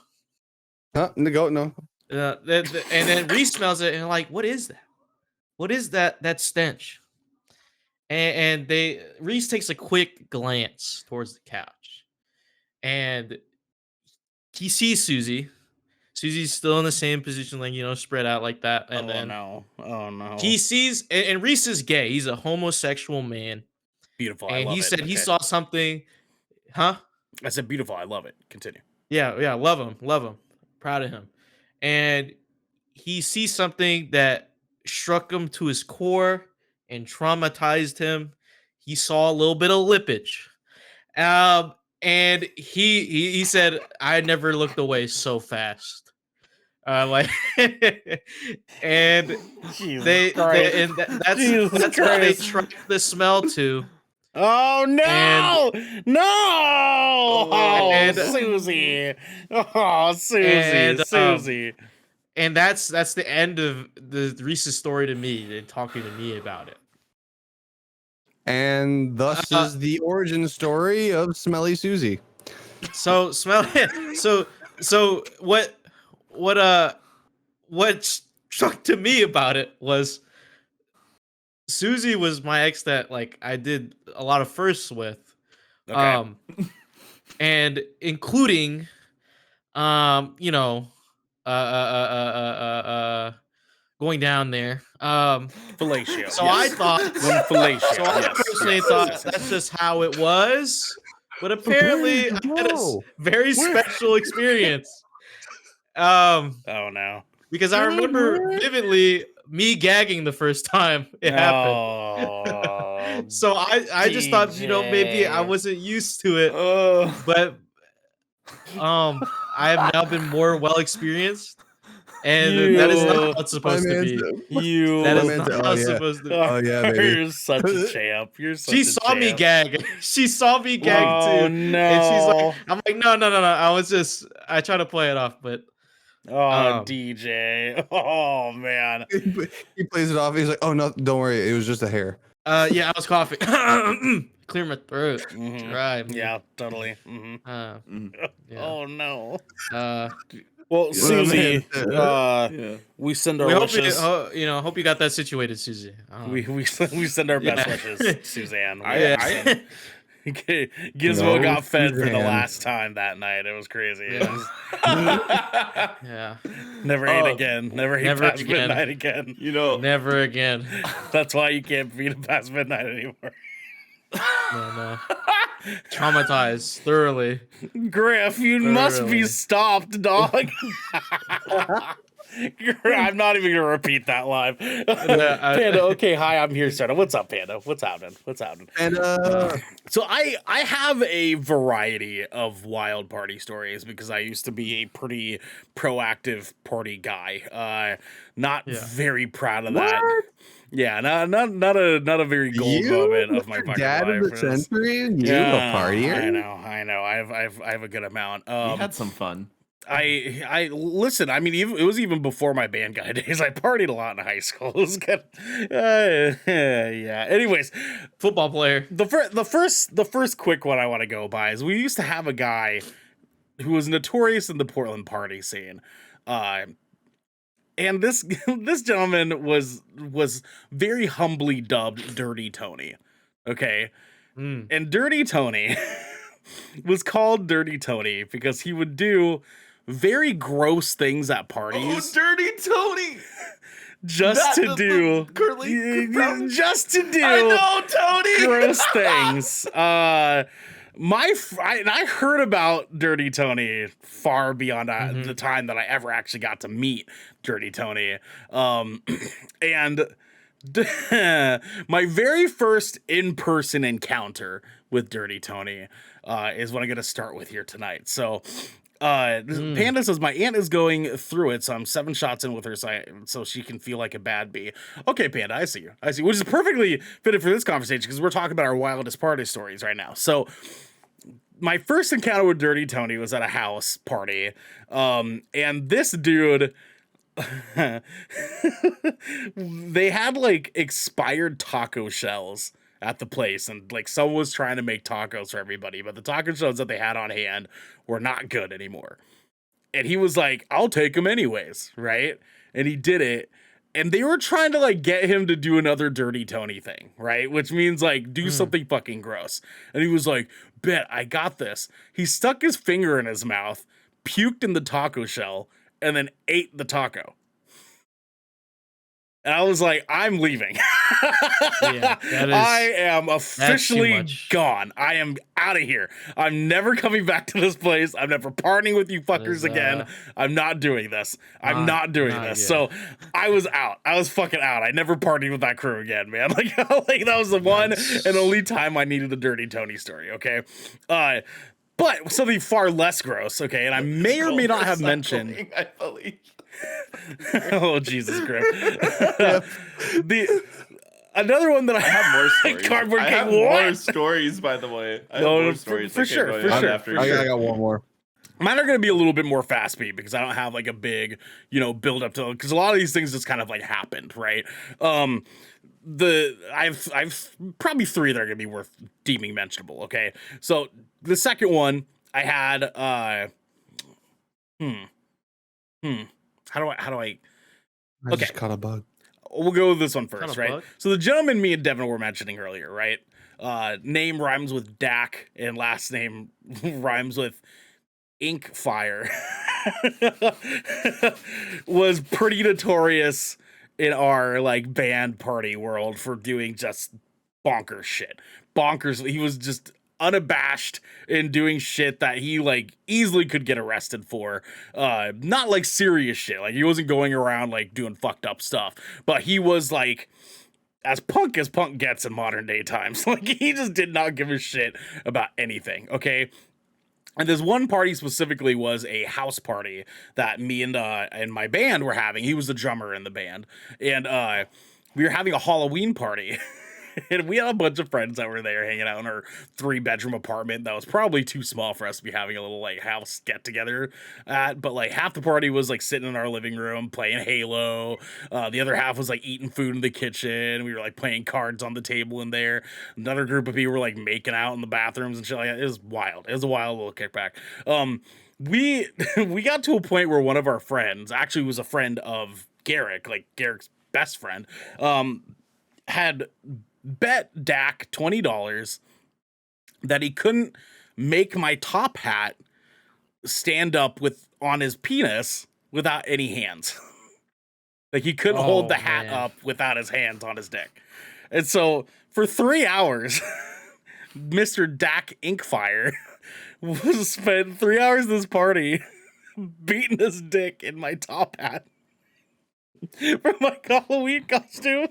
Huh? No, no. And then Reese smells it and like, what is that? What is that stench? And they Reese takes a quick glance towards the couch, and he sees Susie. Susie's still in the same position, like spread out like that. And Oh then no! Oh no! he sees, and Reese is gay. He's a homosexual man, Beautiful. I and love he it. said he Okay. saw something. Huh? I said beautiful. I love it. Continue. Yeah, love him, proud of him. And he sees something that struck him to his core and traumatized him. He saw a little bit of lippage. And he said, I never looked away so fast. Like and Jesus Christ! that's what they track the smell to. Oh no! No! Oh, And Susie! Oh, and Susie! and that's the end of the Reese's story to me and talking to me about it. And thus is the origin story of Smelly Susie. So smell so what struck to me about it was Susie was my ex that like I did a lot of firsts with. Okay. And including you know going down there. Fellatio. So yes. I thought Fellatio. so I yes, personally yes, thought yes, yes. that's just how it was. But apparently I had a Whoa. very special experience. Oh no. Because I remember vividly me gagging the first time it happened. Oh, So I just thought, maybe I DJ. wasn't used to it, Oh. but I have now been more well experienced, and that is not You- how it's supposed to be. You. That is My man's- not oh, how it's yeah. supposed to be. Oh yeah, baby. You're such a champ. You're such She a saw me champ. gag. She saw me gag Oh too. no. And she's like, I'm like, no. I try to play it off, but Oh, DJ. Oh man. He plays it off. He's like, "Oh no, don't worry. It was just a hair." yeah, I was coughing. Clear my throat. Mhm. Dry. Yeah, totally. Hmm. Yeah. Oh no. Uh, Well, Susie, Yeah. we send our we hope wishes. hope you got that situated, Susie. We send our best Yeah. wishes, Suzanne. I- Gizmo No, got fed for the Suzanne. last time that night. It was crazy. It Yeah. was- Yeah. never Oh, ate again. Never ate never past again. midnight again. You know, Never again. That's why you can't feed it past midnight anymore. No. Traumatized thoroughly. Griff, you must be Literally. stopped, dog. I'm not even gonna repeat that live. Panda, okay, hi, I'm here, Sarah. What's up, Panda? What's happening? What's happening? And So I have a variety of wild party stories because I used to be a pretty proactive party guy. Not Yeah. very proud of that. Yeah, not a very gold moment of my fucking dad life. of the It was- century. You Yeah, a partier. I know. I have a good amount. we had some fun. I listen. I mean, it was even before my band guy days. I partied a lot in high school. It was good. Yeah. Anyways, Football player. the first quick one I want to go by is we used to have a guy who was notorious in the Portland party scene. And this gentleman was very humbly dubbed Dirty Tony. Okay. And Dirty Tony was called Dirty Tony because he would do very gross things at parties Dirty Tony! just to do just to do I know, Tony! gross things. I heard about Dirty Tony far beyond the time that I ever actually got to meet Dirty Tony. And my very first in-person encounter with Dirty Tony is what I'm going to start with here tonight. So Panda says my aunt is going through it, so I'm 7 shots in with her, so she can feel like a bad bee. Okay, Panda, I see you. Which is perfectly fitted for this conversation because we're talking about our wildest party stories right now. So my first encounter with Dirty Tony was at a house party, and this dude. They had like expired taco shells at the place, and like someone was trying to make tacos for everybody, but the taco shells that they had on hand were not good anymore. And he was like, I'll take them anyways, right? And he did it. And they were trying to like get him to do another Dirty Tony thing, right? Which means like do something fucking gross. And he was like, bet, I got this. He stuck his finger in his mouth, puked in the taco shell, and then ate the taco. And I was like, I'm leaving. I am officially gone. I am out of here. I'm never coming back to this place. I'm never partying with you fuckers again. I'm not doing this. I'm not doing this. So I was out. I was fucking out. I never partied with that crew again, man. Like that was the one and only time I needed a Dirty Tony story, okay? But something far less gross, okay? And I may or may not have mentioned. I believe. Oh, Jesus Christ. Another one that I have more stories. Cardboard I King, have more stories, by the way. I have more stories. For sure. I got one more. Mine are going to be a little bit more fast beat because I don't have like a big, build up to, because a lot of these things just kind of like happened, right? I've probably 3 that are going to be worth deeming mentionable. Okay. So the second one I had, how do I I just caught a bug. We'll go with this one first, right? So the gentleman me and Devin were mentioning earlier, right? Name rhymes with Dak and last name rhymes with Ink Fire. Was pretty notorious in our like band party world for doing just bonkers shit. He was just unabashed in doing shit that he like easily could get arrested for. Not like serious shit. Like he wasn't going around like doing fucked up stuff, but he was like as punk gets in modern day times. Like he just did not give a shit about anything. Okay. And this one party specifically was a house party that me and my band were having. He was the drummer in the band. And we were having a Halloween party. And we had a bunch of friends that were there hanging out in our 3-bedroom apartment that was probably too small for us to be having a little like house get together at. But like half the party was like sitting in our living room playing Halo. The other half was like eating food in the kitchen. We were like playing cards on the table in there. Another group of people were like making out in the bathrooms and shit like that. It was wild. It was a wild little kickback. We got to a point where one of our friends actually was a friend of Garrick, like Garrick's best friend, had bet Dak $20 that he couldn't make my top hat stand up on his penis without any hands. Like he couldn't hold the hat up without his hands on his dick. And so for 3 hours, Mr. Dak Inkfire was spent 3 hours of this party beating his dick in my top hat for my Halloween costume.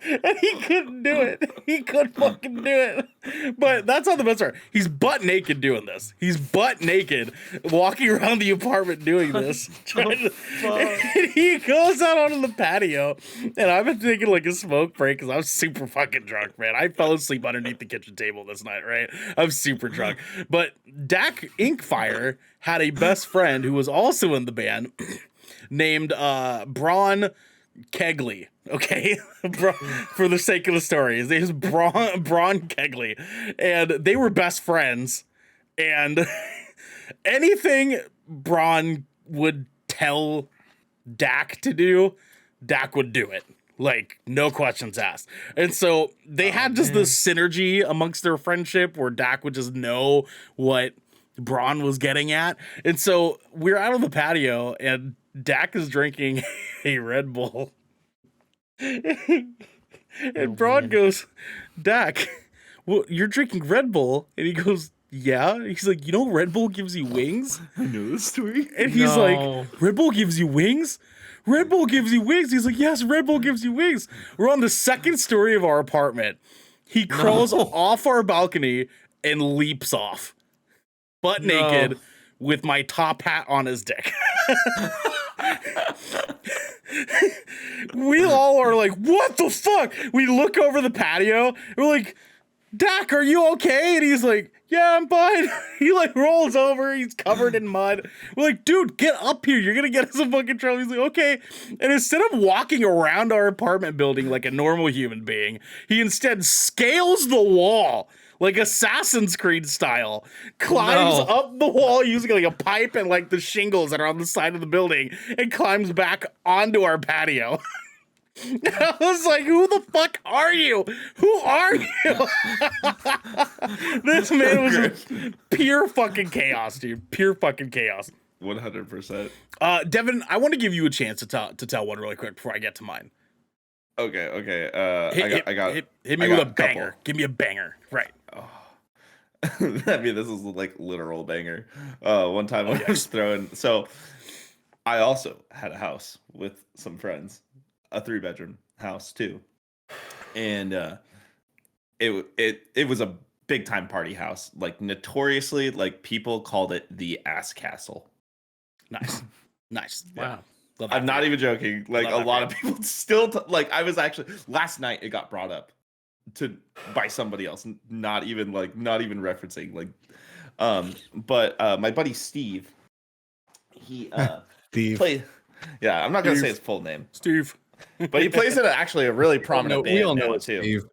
And he couldn't do it. He couldn't fucking do it. But that's not the best part. He's butt naked doing this. He's butt naked walking around the apartment doing this. And he goes out onto the patio. And I've been taking like a smoke break because I'm super fucking drunk, man. I fell asleep underneath the kitchen table this night, right? I'm super drunk. But Dak Inkfire had a best friend who was also in the band named Braun Kegley. Okay, for the sake of the story, his name is Braun Kegley, and they were best friends. And anything Braun would tell Dak to do, Dak would do it. Like, no questions asked. And so they had just this synergy amongst their friendship where Dak would just know what Braun was getting at. And so we're out on the patio, and Dak is drinking a Red Bull. And Braun goes, Dak, well, you're drinking Red Bull. And he goes, yeah. He's like, Red Bull gives you wings? I know this story. And he's like, Red Bull gives you wings? Red Bull gives you wings? He's like, yes, Red Bull gives you wings. We're on the second story of our apartment. He crawls off our balcony and leaps off. Butt naked with my top hat on his dick. We all are like, what the fuck? We look over the patio. We're like, Dak, are you okay? And he's like, yeah, I'm fine. He like rolls over. He's covered in mud. We're like, dude, get up here. You're going to get us in fucking trouble. He's like, okay. And instead of walking around our apartment building like a normal human being, he instead scales the wall like Assassin's Creed style, climbs up the wall using like a pipe and like the shingles that are on the side of the building, and climbs back onto our patio. I was like, who the fuck are you? Who are you? This man was pure fucking chaos, dude. Pure fucking chaos. 100%. Devin, I want to give you a chance to tell one really quick before I get to mine. Okay. Hit me with a banger. Give me a banger. Right. I mean, this is like literal banger. One time I was throwing. So I also had a house with some friends, a 3-bedroom house too, and it was a big time party house. Like notoriously, like people called it the ass castle. Nice. Yeah. Wow. I'm not even joking. Like a lot of people still like. I was actually last night. It got brought up by somebody else. Not even referencing like. But my buddy Steve. He Steve. played. Yeah, I'm not gonna say his full name. Steve. But he plays in actually a really prominent band we all know now it's too. Steve.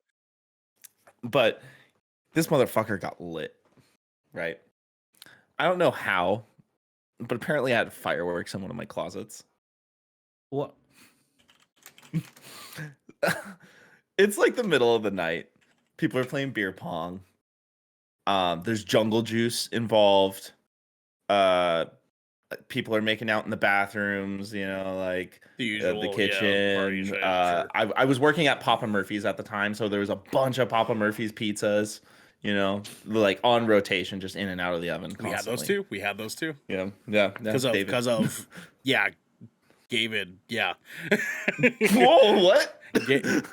But this motherfucker got lit, right? I don't know how, but apparently I had fireworks in one of my closets. What? It's like the middle of the night. People are playing beer pong. There's jungle juice involved. People are making out in the bathrooms, you know, like The usual, the kitchen. party shit, sure. I was working at Papa Murphy's at the time, so there was a bunch of Papa Murphy's pizzas, you know, like on rotation, just in and out of the oven. Constantly. We had those two. Yeah. Because of David. Yeah. Whoa, what? Zavid.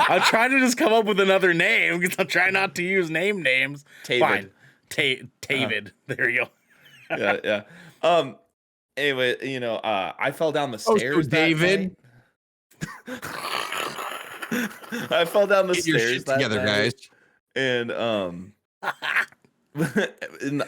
I'm trying to just come up with another name because I'm trying not to use names. David. Fine. David. There you go. Yeah. Anyway, you know, I fell down the stairs. So David. I fell down the Get your stairs shit together, night, guys. and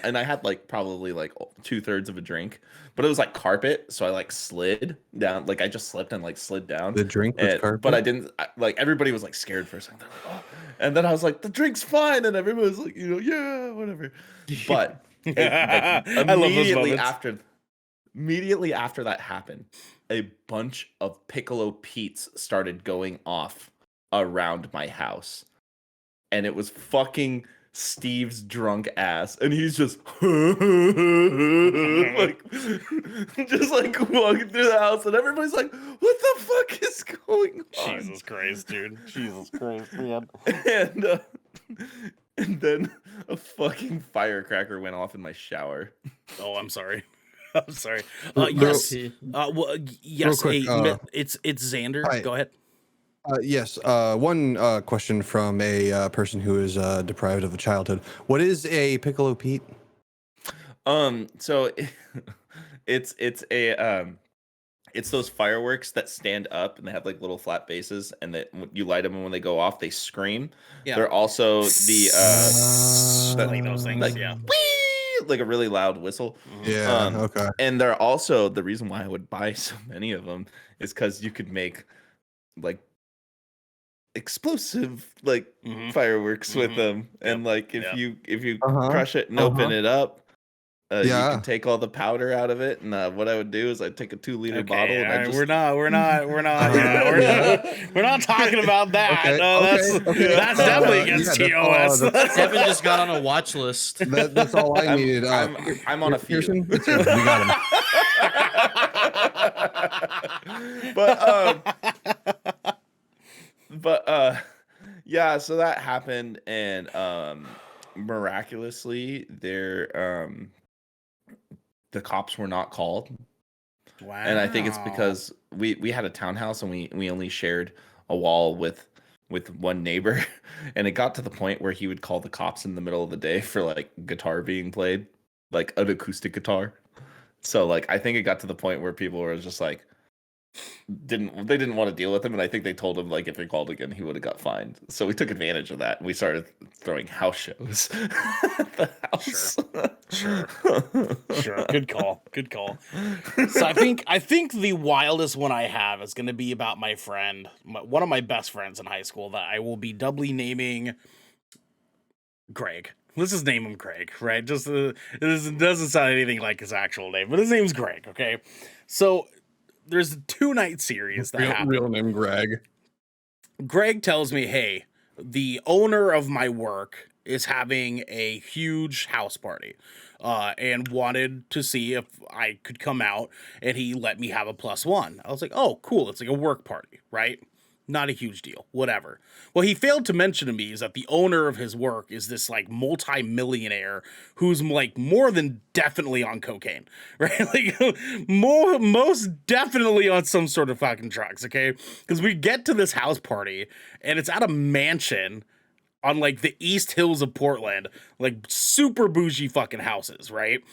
and I had like probably like 2/3 of a drink, but it was like carpet, so I like slid down, like I just slipped and like slid down. The drink was carpet, but I didn't like. Everybody was like scared for a second, like, oh. And then I was like, the drink's fine, and everybody was like, you know, yeah, whatever. But immediately after that happened, a bunch of Piccolo Pete's started going off around my house, and it was fucking Steve's drunk ass, and he's just like walking through the house, and everybody's like, what the fuck is going on? Jesus Christ, dude. Jesus Christ, man. And then a fucking firecracker went off in my shower. Oh, I'm sorry. Yes. Yes. quick, It's Xander. hi. Go ahead. Yes. One question from a person who is deprived of a childhood. What is a Piccolo Pete? So it's those fireworks that stand up and they have like little flat bases, and that you light them, and when they go off, they scream. Yeah. They're also the like those things. like, yeah. whee, like a really loud whistle. Yeah. Okay. And they're also the reason why I would buy so many of them is because you could make like explosive like fireworks with them, and like if you crush it and open it up, you can take all the powder out of it. And what I would do is I'd take a 2-liter bottle. And I just... We're not talking about that. Okay, No, that's definitely against TOS. Devin just got on a watch list. That's all I needed. I'm on a few. Pearson? We got him. But yeah, so that happened, and miraculously the cops were not called. Wow. And I think it's because we had a townhouse, and we only shared a wall with with one neighbor, and it got to the point where he would call the cops in the middle of the day for like guitar being played, like an acoustic guitar. So like I think it got to the point where people were just like didn't want to deal with him, and I think they told him like if he called again he would have got fined. So we took advantage of that and we started throwing house shows at the house. Sure. Good call. So I think the wildest one I have is going to be about my friend, one of my best friends in high school that I will be doubly naming Greg. Let's just name him Greg, right? Just it doesn't sound anything like his actual name, but his name's Greg. Okay, so there's a 2-night series that happened. Real name Greg. Greg tells me, hey, the owner of my work is having a huge house party and wanted to see if I could come out, and he let me have a +1. I was like, oh, cool. It's like a work party, right? Not a huge deal, whatever. Well, he failed to mention to me is that the owner of his work is this like multi-millionaire who's like more than definitely on cocaine, right? Like most definitely on some sort of fucking drugs, okay? Because we get to this house party and it's at a mansion on like the East Hills of Portland, like super bougie fucking houses, right?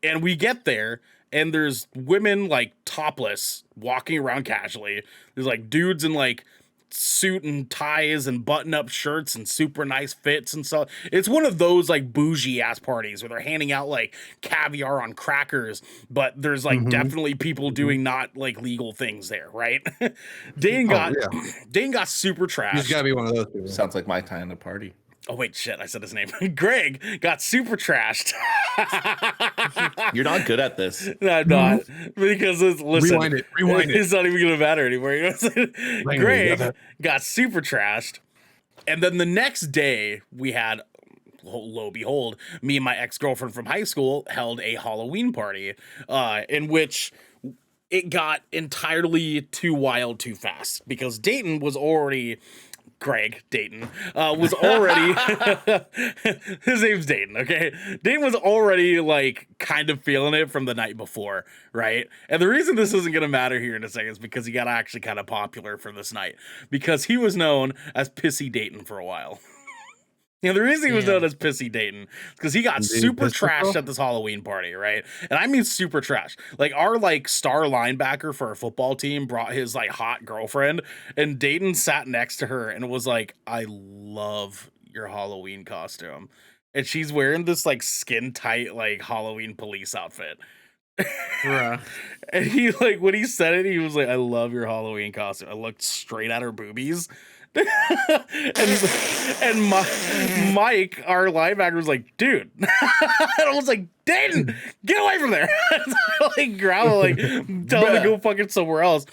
And we get there and there's women like topless walking around casually. There's like dudes in like suit and ties and button-up shirts and super nice fits and stuff. It's one of those like bougie ass parties where they're handing out like caviar on crackers, but there's like definitely people doing not like legal things there, right? Dane got super trashed. He's gotta be one of those people. Sounds like my kind of party. Oh wait, shit! I said his name. Greg got super trashed. You're not good at this. No, I'm not, because listen, Rewind it. It's not even gonna matter anymore. You know what I'm saying? Greg got super trashed, and then the next day we had, lo and behold, me and my ex-girlfriend from high school held a Halloween party, in which it got entirely too wild too fast because Dayton was already. Greg Dayton was already his name's Dayton, okay? Dayton was already like kind of feeling it from the night before, right? And the reason this isn't gonna matter here in a second is because he got actually kind of popular for this night because he was known as Pissy Dayton for a while. You know, the reason he was known as Pissy Dayton is because he got super trashed at this Halloween party, right? And I mean super trash. Like our like star linebacker for our football team brought his like hot girlfriend, and Dayton sat next to her and was like, I love your Halloween costume. And she's wearing this like skin tight like Halloween police outfit. Bruh. And he like when he said it, he was like, I love your Halloween costume. I looked straight at her boobies. and Mike, our linebacker, was like, dude. And I was like, Dayton, get away from there. Like growl, like tell him to go fucking somewhere else.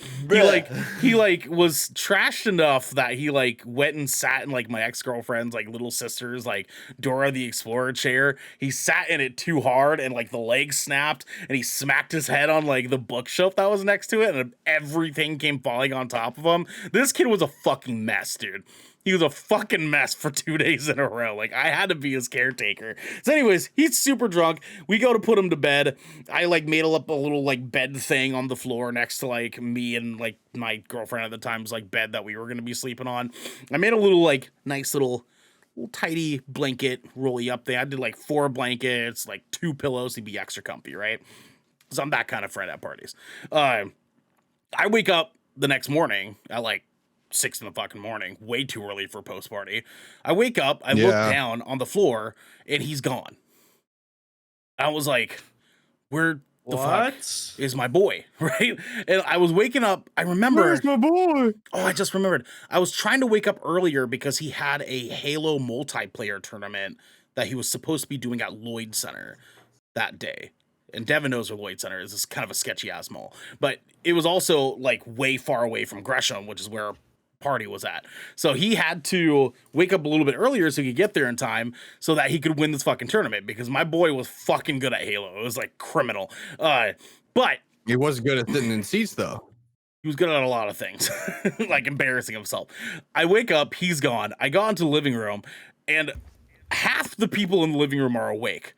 He was trashed enough that he like went and sat in like my ex-girlfriend's like little sister's like Dora the Explorer chair. He sat in it too hard and like the leg snapped and he smacked his head on like the bookshelf that was next to it and everything came falling on top of him. This kid was a fucking mess, dude. He was a fucking mess for 2 days in a row. Like, I had to be his caretaker. So anyways, he's super drunk. We go to put him to bed. I, like, made up a little, like, bed thing on the floor next to, like, me and, like, my girlfriend at the time's, like, bed that we were going to be sleeping on. I made a little, like, nice little tidy blanket rolly up there. I did, like, 4 blankets, like, 2 pillows to be extra comfy, right? Because I'm that kind of friend at parties. I wake up the next morning at, like, 6 in the fucking morning, way too early for post party. I wake up, I look down on the floor, and he's gone. I was like, where the fuck is my boy? Right? And I was waking up, I remember. Where's my boy? Oh, I just remembered. I was trying to wake up earlier because he had a Halo multiplayer tournament that he was supposed to be doing at Lloyd Center that day. And Devin knows where Lloyd Center is. It's kind of a sketchy ass mall. But it was also like way far away from Gresham, which is where party was at. So he had to wake up a little bit earlier so he could get there in time so that he could win this fucking tournament because my boy was fucking good at Halo. It was like criminal. But he was good at sitting in seats though. He was good at a lot of things, like embarrassing himself. I wake up, he's gone. I go into the living room and half the people in the living room are awake.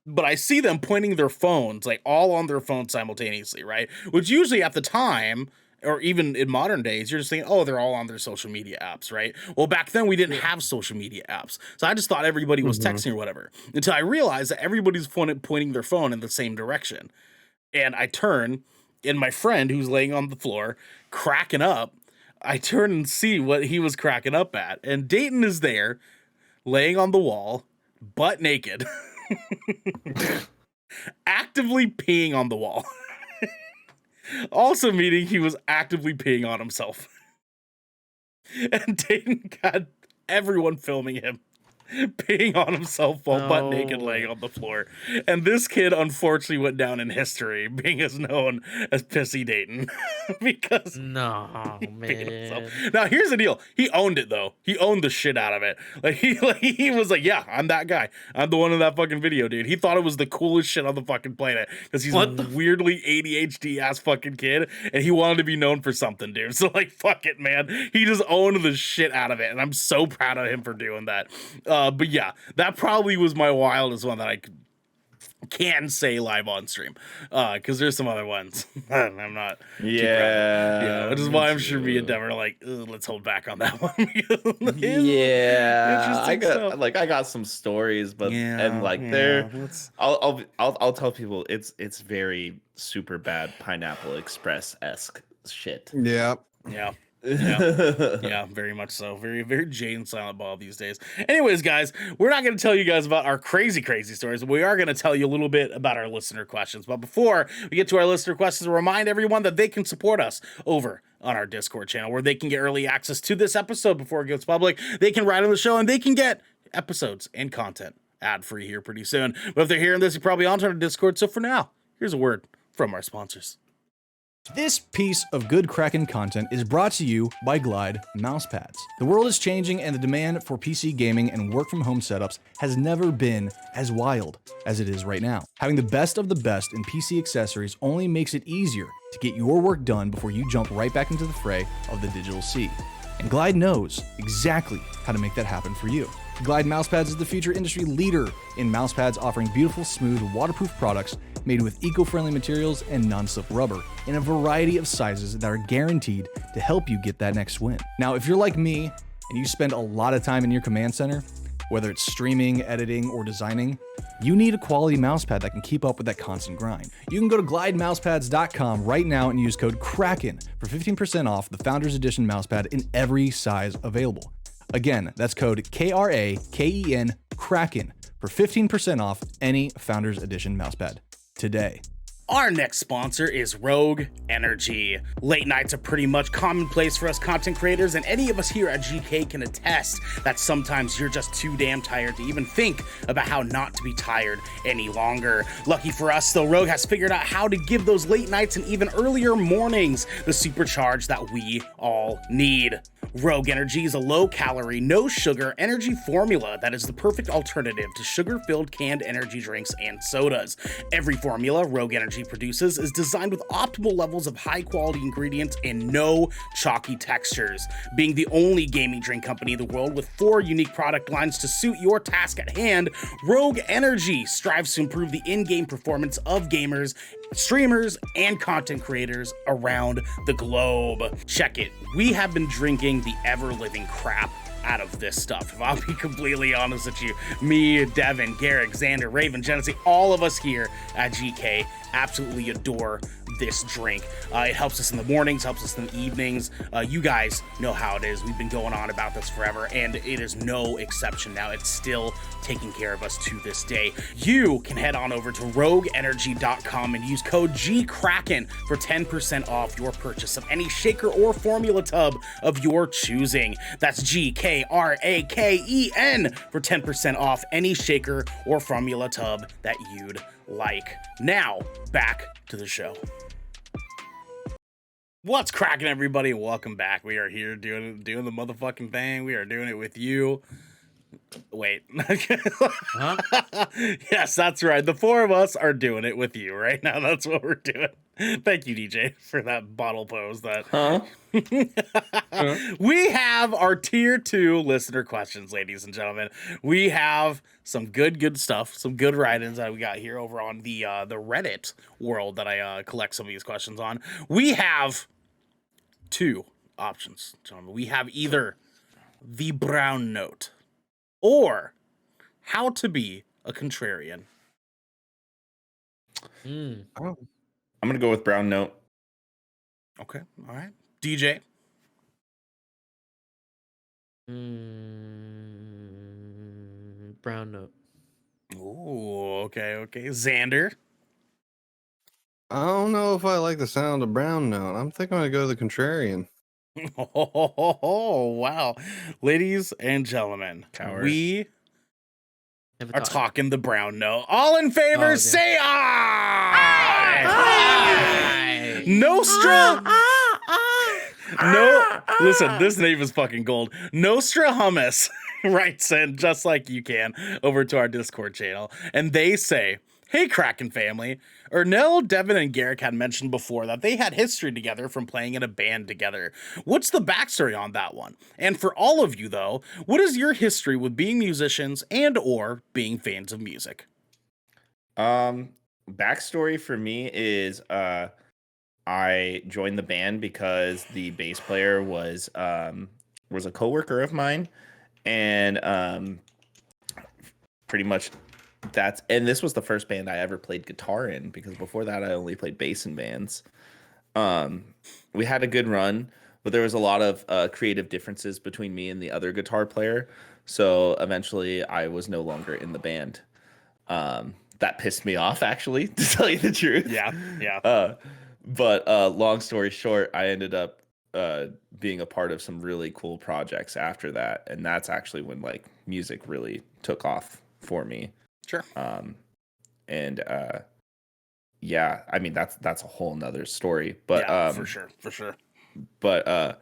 But I see them pointing their phones, like all on their phones simultaneously, right? Which usually at the time, or even in modern days, you're just thinking, oh, they're all on their social media apps, right? Well, back then we didn't have social media apps. So I just thought everybody was texting or whatever, until I realized that everybody's pointing their phone in the same direction. And I turn, and my friend who's laying on the floor, cracking up, I turn and see what he was cracking up at. And Dayton is there, laying on the wall, butt naked, actively peeing on the wall. Also meaning he was actively peeing on himself. And Dayton got everyone filming him peeing on himself while butt naked laying on the floor. And this kid unfortunately went down in history being as known as Pissy Dayton. Because No, man. now here's the deal. He owned it though. He owned the shit out of it. He was like, yeah, I'm that guy. I'm the one in that fucking video, dude. He thought it was the coolest shit on the fucking planet because he's a weirdly ADHD ass fucking kid and he wanted to be known for something, dude. So like, fuck it, man. He just owned the shit out of it, and I'm so proud of him for doing that. But yeah, that probably was my wildest one that I can say live on stream, because there's some other ones I'm not too proud of. Yeah, which is why I'm sure me and Dev are like, let's hold back on that one. I got some stories, but I'll tell people it's very super bad Pineapple Express-esque shit. Yeah. Yeah, very much so. Very, very Jay and Silent Bob these days. Anyways, guys, we're not going to tell you guys about our crazy stories, but we are going to tell you a little bit about our listener questions. But before we get to our listener questions, remind everyone that they can support us over on our Discord channel, where they can get early access to this episode before it goes public. They can write on the show, and they can get episodes and content ad-free here pretty soon. But if they're hearing this, you're probably on our Discord. So for now, here's a word from our sponsors. This piece of good Kraken content is brought to you by Glide mousepads. The world is changing, and the demand for PC gaming and work from home setups has never been as wild as it is right now. Having the best of the best in PC accessories only makes it easier to get your work done before you jump right back into the fray of the digital sea. And Glide knows exactly how to make that happen for you. Glide Mousepads is the future industry leader in mousepads, offering beautiful, smooth, waterproof products made with eco-friendly materials and non-slip rubber in a variety of sizes that are guaranteed to help you get that next win. Now, if you're like me and you spend a lot of time in your command center, whether it's streaming, editing, or designing, you need a quality mousepad that can keep up with that constant grind. You can go to glidemousepads.com right now and use code KRAKEN for 15% off the Founders Edition mousepad in every size available. Again, that's code KRAKEN, Kraken, for 15% off any Founders Edition mousepad today. Our next sponsor is Rogue Energy. Late nights are pretty much commonplace for us content creators, and any of us here at GK can attest that sometimes you're just too damn tired to even think about how not to be tired any longer. Lucky for us, though, Rogue has figured out how to give those late nights and even earlier mornings the supercharge that we all need. Rogue Energy is a low-calorie, no-sugar energy formula that is the perfect alternative to sugar-filled canned energy drinks and sodas. Every formula Rogue Energy produces is designed with optimal levels of high-quality ingredients and no chalky textures. Being the only gaming drink company in the world with 4 unique product lines to suit your task at hand, Rogue Energy strives to improve the in-game performance of gamers, streamers, and content creators around the globe. Check it. We have been drinking the ever-living crap out of this stuff. If I'll be completely honest with you, me, Devin, Garrick, Xander, Raven, Genesee, all of us here at GK absolutely adore this drink. It helps us in the mornings, helps us in the evenings. You guys know how it is. We've been going on about this forever, and it is no exception now. It's still taking care of us to this day. You can head on over to rogueenergy.com and use code GKRAKEN for 10% off your purchase of any shaker or formula tub of your choosing. That's GKRAKEN for 10% off any shaker or formula tub that you'd like. Now, back to the show. What's cracking, everybody? Welcome back. We are here doing the motherfucking thing. We are doing it with you. Wait. Huh? Yes, that's right. The 4 of us are doing it with you right now. That's what we're doing. Thank you, DJ, for that bottle pose. We have our tier 2 listener questions, ladies and gentlemen. We have some good stuff, some good write-ins that we got here over on the Reddit world that I collect some of these questions on. We have two options, gentlemen. We have either the brown note or how to be a contrarian. Mm. I'm gonna go with brown note. Okay, all right. DJ. Brown note. Ooh, okay. Xander. I don't know if I like the sound of brown note. I'm thinking I'm gonna go the contrarian. Oh, wow. Ladies and gentlemen, Coward. we Have a are thought. talking the brown note. All in favor, Oh, damn. say aye! Aye. Nostra. No, listen, this name is fucking gold. Nostra Hummus writes in, just like you can, over to our Discord channel. And they say, hey, Kraken family. Ernell, Devin, and Garrick had mentioned before that they had history together from playing in a band together. What's the backstory on that one? And for all of you, though, what is your history with being musicians and or being fans of music? Backstory for me is I joined the band because the bass player was a coworker of mine, and pretty much and this was the first band I ever played guitar in, because before that I only played bass in bands. We had a good run, but there was a lot of creative differences between me and the other guitar player, so eventually I was no longer in the band. That pissed me off, actually, to tell you the truth. Yeah. But long story short, I ended up being a part of some really cool projects after that, and that's actually when like music really took off for me. Sure. And yeah, I mean that's a whole nother story. But Yeah, for sure. But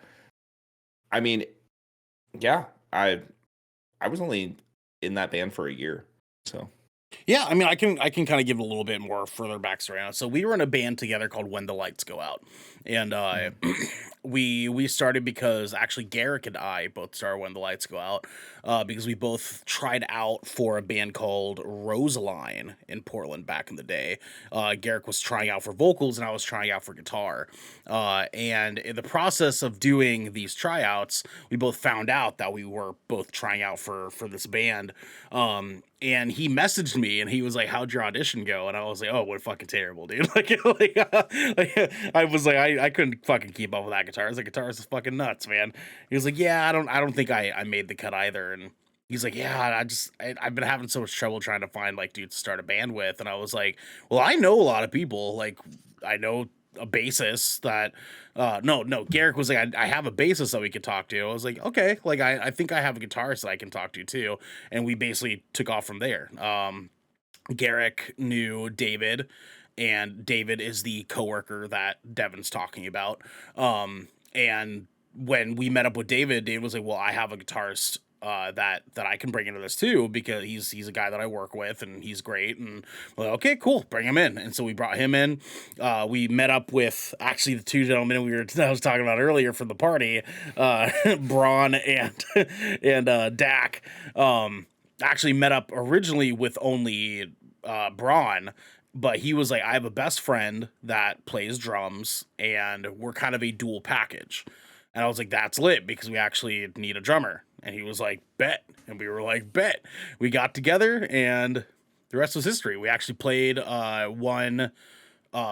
I mean, yeah, I was only in that band for a year, so. Yeah, I mean, I can kind of give a little bit more further backstory on it. So we were in a band together called When the Lights Go Out, and we started because actually Garrick and I both started When the Lights Go Out, because we both tried out for a band called Rosaline in Portland back in the day. Garrick was trying out for vocals, and I was trying out for guitar. And in the process of doing these tryouts, we both found out that we were both trying out for this band. And he messaged me and he was like, how'd your audition go? And I was like, oh, it went fucking terrible, dude. I was like, I couldn't fucking keep up with that guitar. The guitar is fucking nuts, man. He was like, yeah, I don't think I made the cut either. And he's like, yeah, I've been having so much trouble trying to find like dudes to start a band with. And I was like, well, I know a lot of people. Like, I know a bassist that no, Garrick was like, I have a bassist that we could talk to. I was like, okay, like I think I have a guitarist that I can talk to too. And we basically took off from there. Garrick knew David, and David is the coworker that Devin's talking about. And when we met up with David, David was like, well, I have a guitarist that I can bring into this too, because he's a guy that I work with and he's great. And we're like, okay, cool, bring him in. And so we brought him in. We met up with actually the two gentlemen I was talking about earlier from the party, Braun and Dak. Actually met up originally with only Braun. But he was like, I have a best friend that plays drums, and we're kind of a dual package. And I was like, that's lit, because we actually need a drummer. And he was like, bet. And we were like, bet. We got together, and the rest was history. We actually played one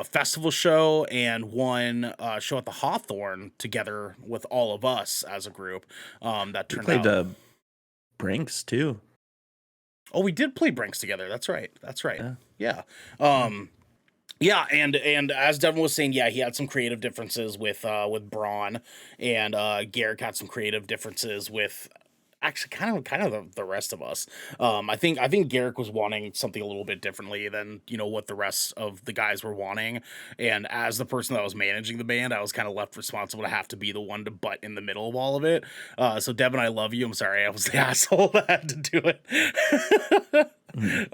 festival show and one show at the Hawthorne together with all of us as a group. That turned We played out. Brinks too. Oh, we did play Brinks together. That's right. Yeah. Yeah, and as Devin was saying, yeah, he had some creative differences with Braun, and Garrick had some creative differences with actually kind of the rest of us. I think Garrick was wanting something a little bit differently than what the rest of the guys were wanting, and as the person that was managing the band, I was kind of left responsible to have to be the one to butt in the middle of all of it. So Devin, I love you. I'm sorry I was the asshole that had to do it. But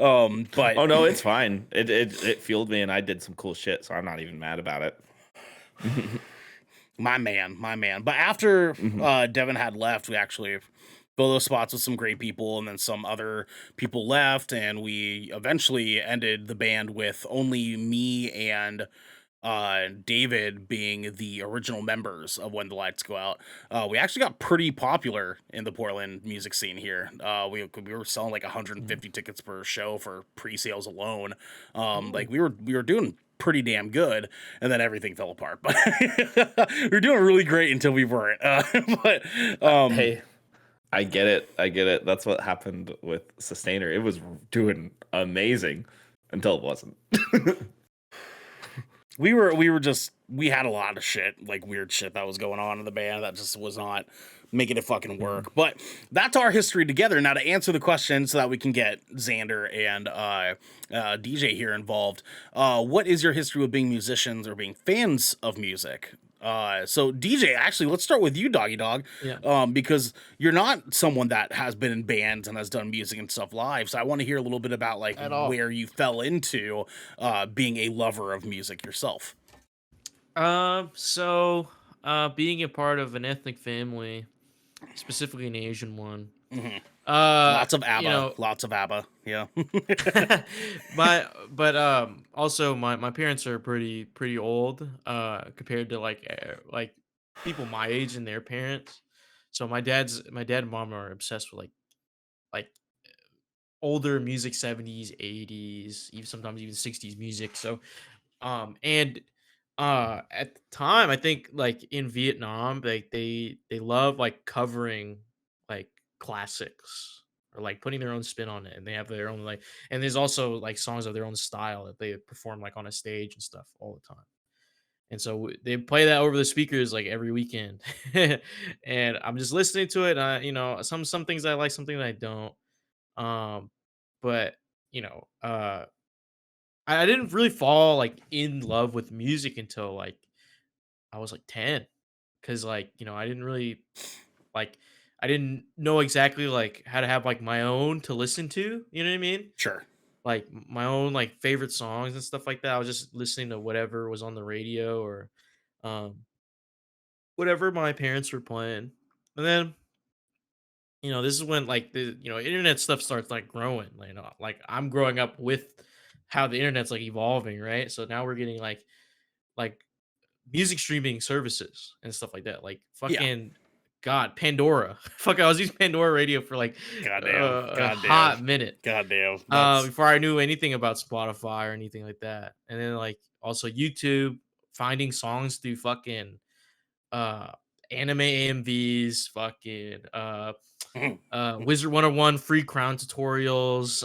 Oh no, it's fine. It fueled me, and I did some cool shit, so I'm not even mad about it. my man. But after Devin had left, we actually filled those spots with some great people, and then some other people left, and we eventually ended the band with only me and David being the original members of When the Lights Go Out, we actually got pretty popular in the Portland music scene here. We were selling like 150 tickets per show for pre-sales alone. Like we were doing pretty damn good, and then everything fell apart. But we were doing really great until we weren't. But Hey, I get it. That's what happened with Sustainer. It was doing amazing until it wasn't. we had a lot of shit, like weird shit that was going on in the band that just was not making it fucking work. But that's our history together. Now to answer the question so that we can get Xander and DJ here involved, what is your history with being musicians or being fans of music? So DJ, actually, let's start with you, Doggy Dog. Yeah. Because you're not someone that has been in bands and has done music and stuff live. So I want to hear a little bit about like where you fell into being a lover of music yourself. So being a part of an ethnic family, specifically an Asian one. Mm-hmm. Lots of ABBA. You know, lots of ABBA. Yeah. but also my parents are pretty old compared to like people my age and their parents. So my dad and mom are obsessed with like older music, 70s, 80s, even sometimes even 60s music. So and at the time I think like in Vietnam like they love like covering like classics or like putting their own spin on it, and they have their own like, and there's also like songs of their own style that they perform like on a stage and stuff all the time. And so they play that over the speakers like every weekend. And I'm just listening to it. You know, some things I like, something that I don't. Um, but you know, I didn't really fall like in love with music until like I was like 10, because like you know I didn't really like I didn't know exactly like how to have like my own to listen to. You know what I mean? Sure. Like my own like favorite songs and stuff like that. I was just listening to whatever was on the radio or um whatever my parents were playing. And then you know this is when like the internet stuff starts like growing. You know, like I'm growing up with how the internet's like evolving, right? So now we're getting like music streaming services and stuff like that. Like Yeah. fucking God, Pandora. Fuck, I was using Pandora radio for like a hot minute. Goddamn. Before I knew anything about Spotify or anything like that. And then like also YouTube, finding songs through fucking uh anime AMVs, fucking Wizard 101 free crown tutorials,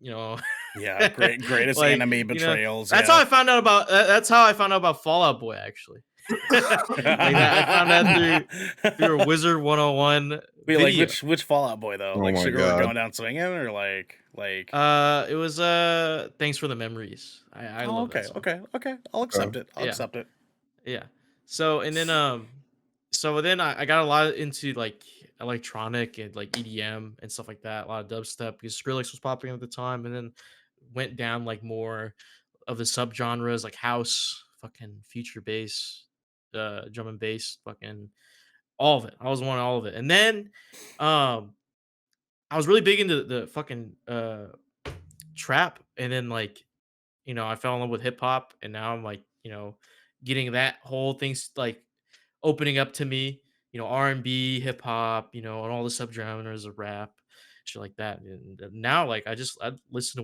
you know. Yeah, greatest Like, anime betrayals. That's how I found out about that's how I found out about Fallout Boy actually. Like that, I found that through a Wizard 101 Wait, video. like which Fallout Boy though? Oh like my Sugar God. Going Down Swinging or like It was Thanks for the Memories. I love okay, that song. okay. I'll accept it. I'll Yeah. accept it. Yeah. So and then so then I got a lot into like electronic and like EDM and stuff like that, a lot of dubstep because Skrillex was popping at the time, and then went down like more of the subgenres like house, fucking future bass, drum and bass, fucking all of it. I was wanting all of it. And then I was really big into the fucking trap, and then like I fell in love with hip hop, and now I'm like getting that whole thing's like opening up to me, R&B, hip hop, and all the subgenres of rap, shit like that. And now like I listen to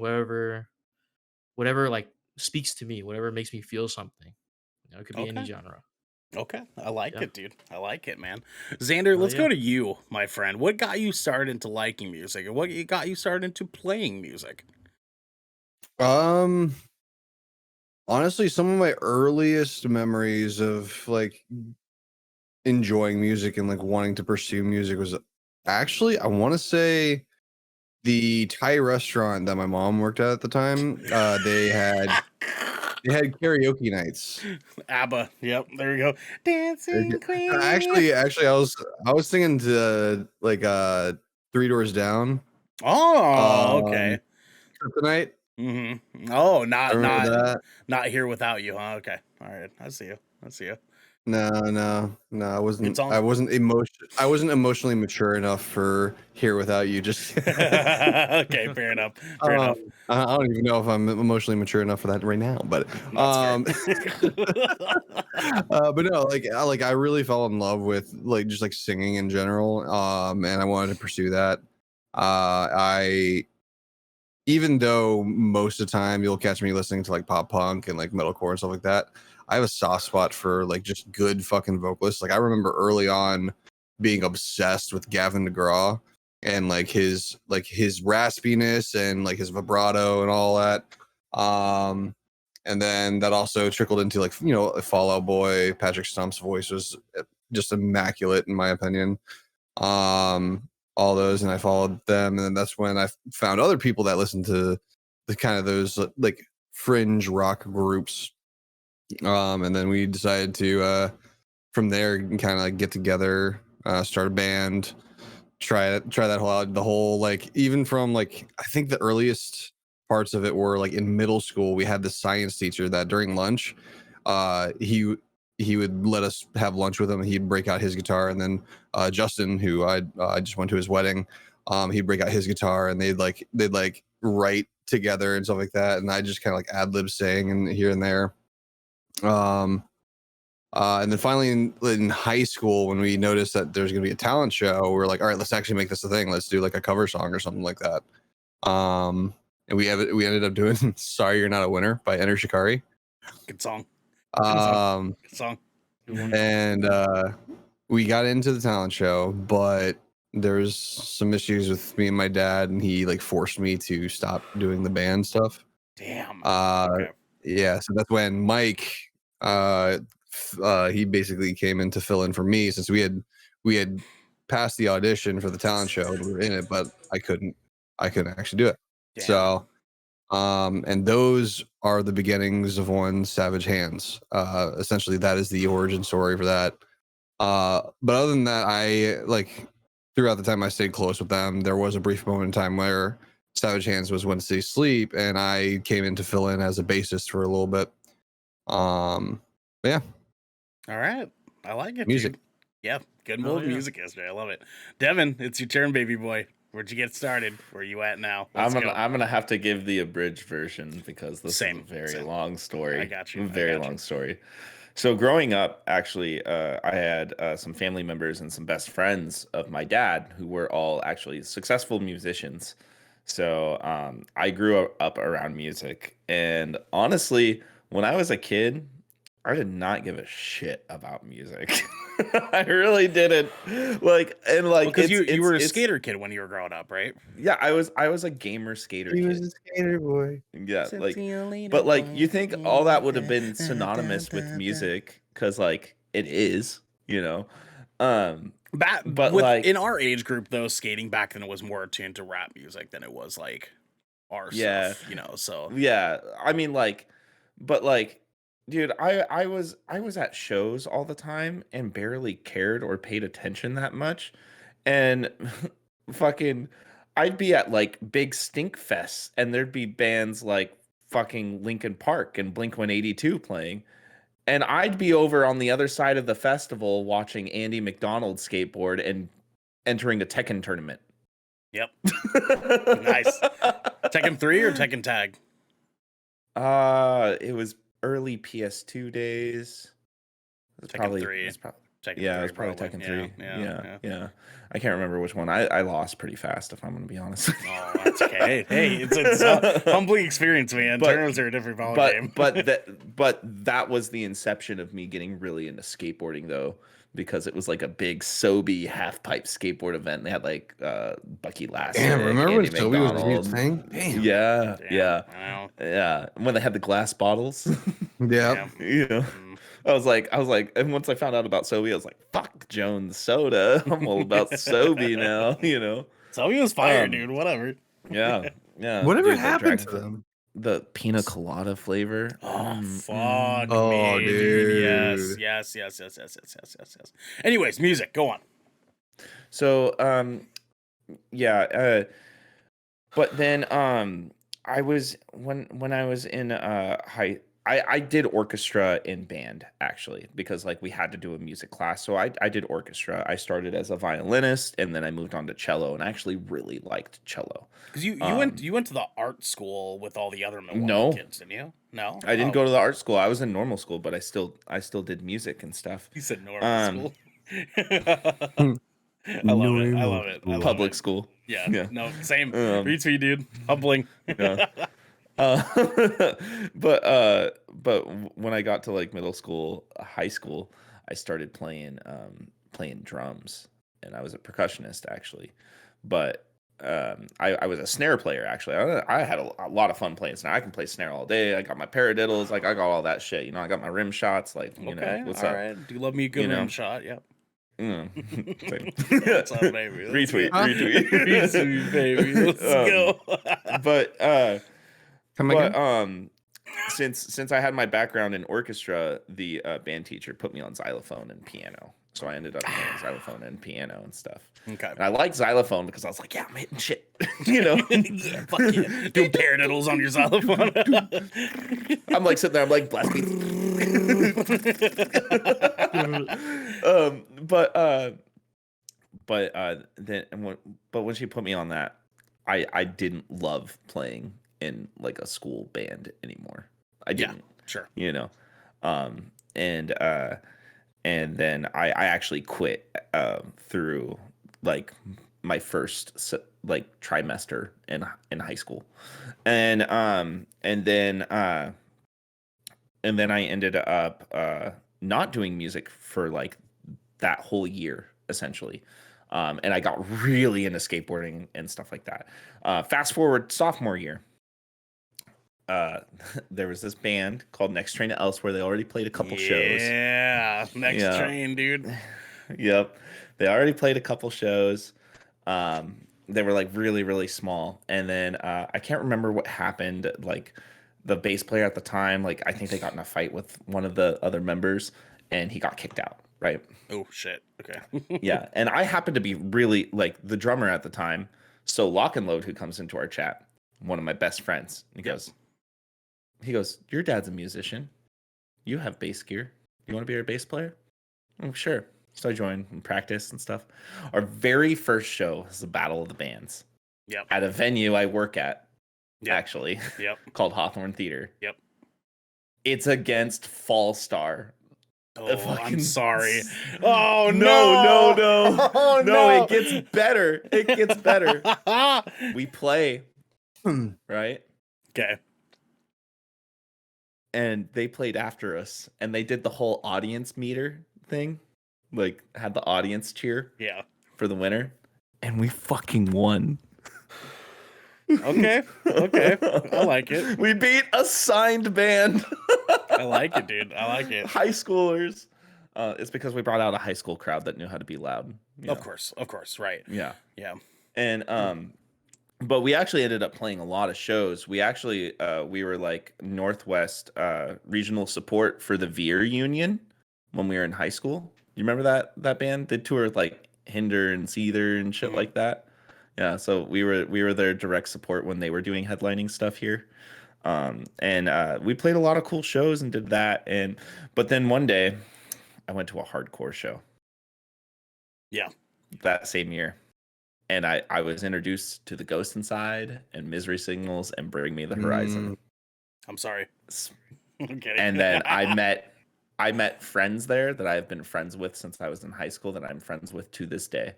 whatever like speaks to me, whatever makes me feel something. It could be any Okay. genre. Okay. I like Yeah. it, dude. I like it, man. Xander, Hell let's yeah. go to you, my friend. What got you started into liking music, or what got you started into playing music? Honestly, some of my earliest memories of like enjoying music and like wanting to pursue music was actually, I want to say, the Thai restaurant that my mom worked at the time. They had karaoke nights. ABBA. Yep. There you go. Dancing Queen. Actually, I was singing to like Three Doors Down. Oh, okay. Tonight. Mm-hmm. Oh, I remember that. not Here Without You, huh? Okay. All right. I see you. No. I wasn't. It's on. I wasn't emotionally mature enough for Here Without You. Just Okay, fair enough. Fair enough. I don't even know if I'm emotionally mature enough for that right now. But That's fair. but no, like I really fell in love with like just like singing in general. And I wanted to pursue that. I even though most of the time you'll catch me listening to like pop punk and like metalcore and stuff like that, I have a soft spot for like just good fucking vocalists. Like I remember early on being obsessed with Gavin DeGraw and like his raspiness and like his vibrato and all that. And then that also trickled into like Fall Out Boy. Patrick Stump's voice was just immaculate in my opinion. All those, and I followed them, and then that's when I found other people that listened to the kind of those like fringe rock groups. And then we decided to from there kind of like get together, start a band, try that whole like even from like I think the earliest parts of it were like in middle school. We had this science teacher that during lunch, he would let us have lunch with him. He'd break out his guitar, and then Justin, who I just went to his wedding, he'd break out his guitar, and they'd write together and stuff like that. And I just kind of like ad lib saying and here and there. And then finally in high school, when we noticed that there's going to be a talent show, we were like, all right, let's actually make this a thing. Let's do like a cover song or something like that. And we ended up doing "Sorry You're Not a Winner" by Enter Shikari. Good song. Good song. And we got into the talent show, but there's some issues with me and my dad, and he like forced me to stop doing the band stuff. Damn. Okay. Yeah, so that's when Mike he basically came in to fill in for me, since we had passed the audition for the talent show and we were in it, but I couldn't actually do it. Damn. So and those are the beginnings of One Savage Hands. Essentially that is the origin story for that. But other than that, I like throughout the time I stayed close with them. There was a brief moment in time where Savage Hands was When to Stay Sleep, and I came in to fill in as a bassist for a little bit. But yeah. All right. I like it. Music. Dude. Yeah. Good old music history. I love it. Devin, it's your turn, baby boy. Where'd you get started? Where are you at now? I'm gonna have to give the abridged version because this is a very long story. I got you. Very long story. So growing up, actually, I had some family members and some best friends of my dad who were all actually successful musicians. So I grew up around music, and honestly, when I was a kid, I did not give a shit about music. I really didn't. Because you were a skater kid when you were growing up, right? Yeah, I was a gamer skater kid. He was a skater boy. Yeah, but like you think all that would have been synonymous with music, because like it is, But like in our age group, though, skating back then was more attuned to rap music than it was like our stuff, So yeah, I mean but dude, I was at shows all the time and barely cared or paid attention that much, and fucking I'd be at like big stink fests and there'd be bands like fucking Linkin Park and Blink-182 playing, and I'd be over on the other side of the festival watching Andy McDonald skateboard and entering a Tekken tournament. Yep. Nice. Tekken 3 or Tekken Tag? It was early PS2 days. It was Tekken probably 3. It was Tekken 3, it was probably Tekken 3. Yeah. I can't remember which one. I lost pretty fast, if I'm going to be honest. Oh, that's okay. Hey, it's a humbling experience, man. Tournaments are a different ballgame. but that was the inception of me getting really into skateboarding, though, because it was like a big Sobe half pipe skateboard event. They had like Bucky Lassie. Damn, remember when Sobe was a huge thing? Damn. Yeah. When they had the glass bottles. Yeah. I was like, and once I found out about Sobe, I was like, fuck Jones Soda. I'm all about Sobe now, Sobe was fire, dude. Whatever. Yeah. Whatever happened to them? The pina colada flavor. Oh, fuck Oh, me, dude. Yes. Anyways, music. Go on. So, but then, I was when I was in high I did orchestra in band actually because like we had to do a music class. So I did orchestra. I started as a violinist and then I moved on to cello and I actually really liked cello. Because you went to the art school with all the other Milwaukee No. kids, didn't you? No, I didn't go to the art school. I was in normal school, but I still did music and stuff. You said normal school. I love it. Public school. Yeah. Yeah. No, same. Um, Me, dude. Humbling. Yeah. But when I got to like middle school, high school, I started playing drums, and I was a percussionist actually. But I was a snare player actually. I had a lot of fun playing snare. I can play snare all day. I got my paradiddles, like I got all that shit. You know, I got my rim shots. Like, you know, what's all up? right. Do love me a good You know? rim shot? Yep. What's up, baby? Retweet. Retweet, baby. Let's go. Since I had my background in orchestra, the band teacher put me on xylophone and piano. So I ended up playing xylophone and piano and stuff. Okay. And I like xylophone because I was like, yeah, I'm hitting shit. You know? Yeah, fuck yeah. Doing paradiddles on your xylophone. I'm like sitting there, I'm like, bless me. But when she put me on that, I didn't love playing in like a school band anymore. I didn't. Yeah, sure. You know. And then I actually quit through like my first like trimester in high school. And then I ended up not doing music for like that whole year essentially. And I got really into skateboarding and stuff like that. Fast forward sophomore year. There was this band called Next Train to Elsewhere. They already played a couple shows. Yeah, Next Train, dude. Yep. They already played a couple shows. They were like really, really small. And then I can't remember what happened. Like the bass player at the time, like I think they got in a fight with one of the other members and he got kicked out, right? Oh shit. Okay. Yeah. And I happened to be really like the drummer at the time. So Lock and Load, who comes into our chat, one of my best friends, he goes, your dad's a musician. You have bass gear. You want to be our bass player? Oh, sure. So I joined and practiced and stuff. Our very first show was the Battle of the Bands. Yep. At a venue I work at, actually. Yep. Called Hawthorne Theater. Yep. It's against Fall Star. Oh, I'm sorry. Oh, no. Oh, no, it gets better. It gets better. We play, right? Okay. And they played after us, and they did the whole audience meter thing, like had the audience cheer, for the winner, and we fucking won. Okay, I like it. We beat a signed band. I like it, dude. I like it. High schoolers. It's because we brought out a high school crowd that knew how to be loud. Of course, right. Yeah. And but we actually ended up playing a lot of shows. We actually we were like Northwest regional support for the Veer Union when we were in high school. You remember that band? They toured with like Hinder and Seether and shit like that. Yeah, so we were their direct support when they were doing headlining stuff here. And we played a lot of cool shows and did that. But then one day I went to a hardcore show. Yeah. That same year. And I was introduced to the Ghost Inside and Misery Signals and Bring Me the Horizon. I'm sorry. I'm kidding. And then I met friends there that I've been friends with since I was in high school that I'm friends with to this day.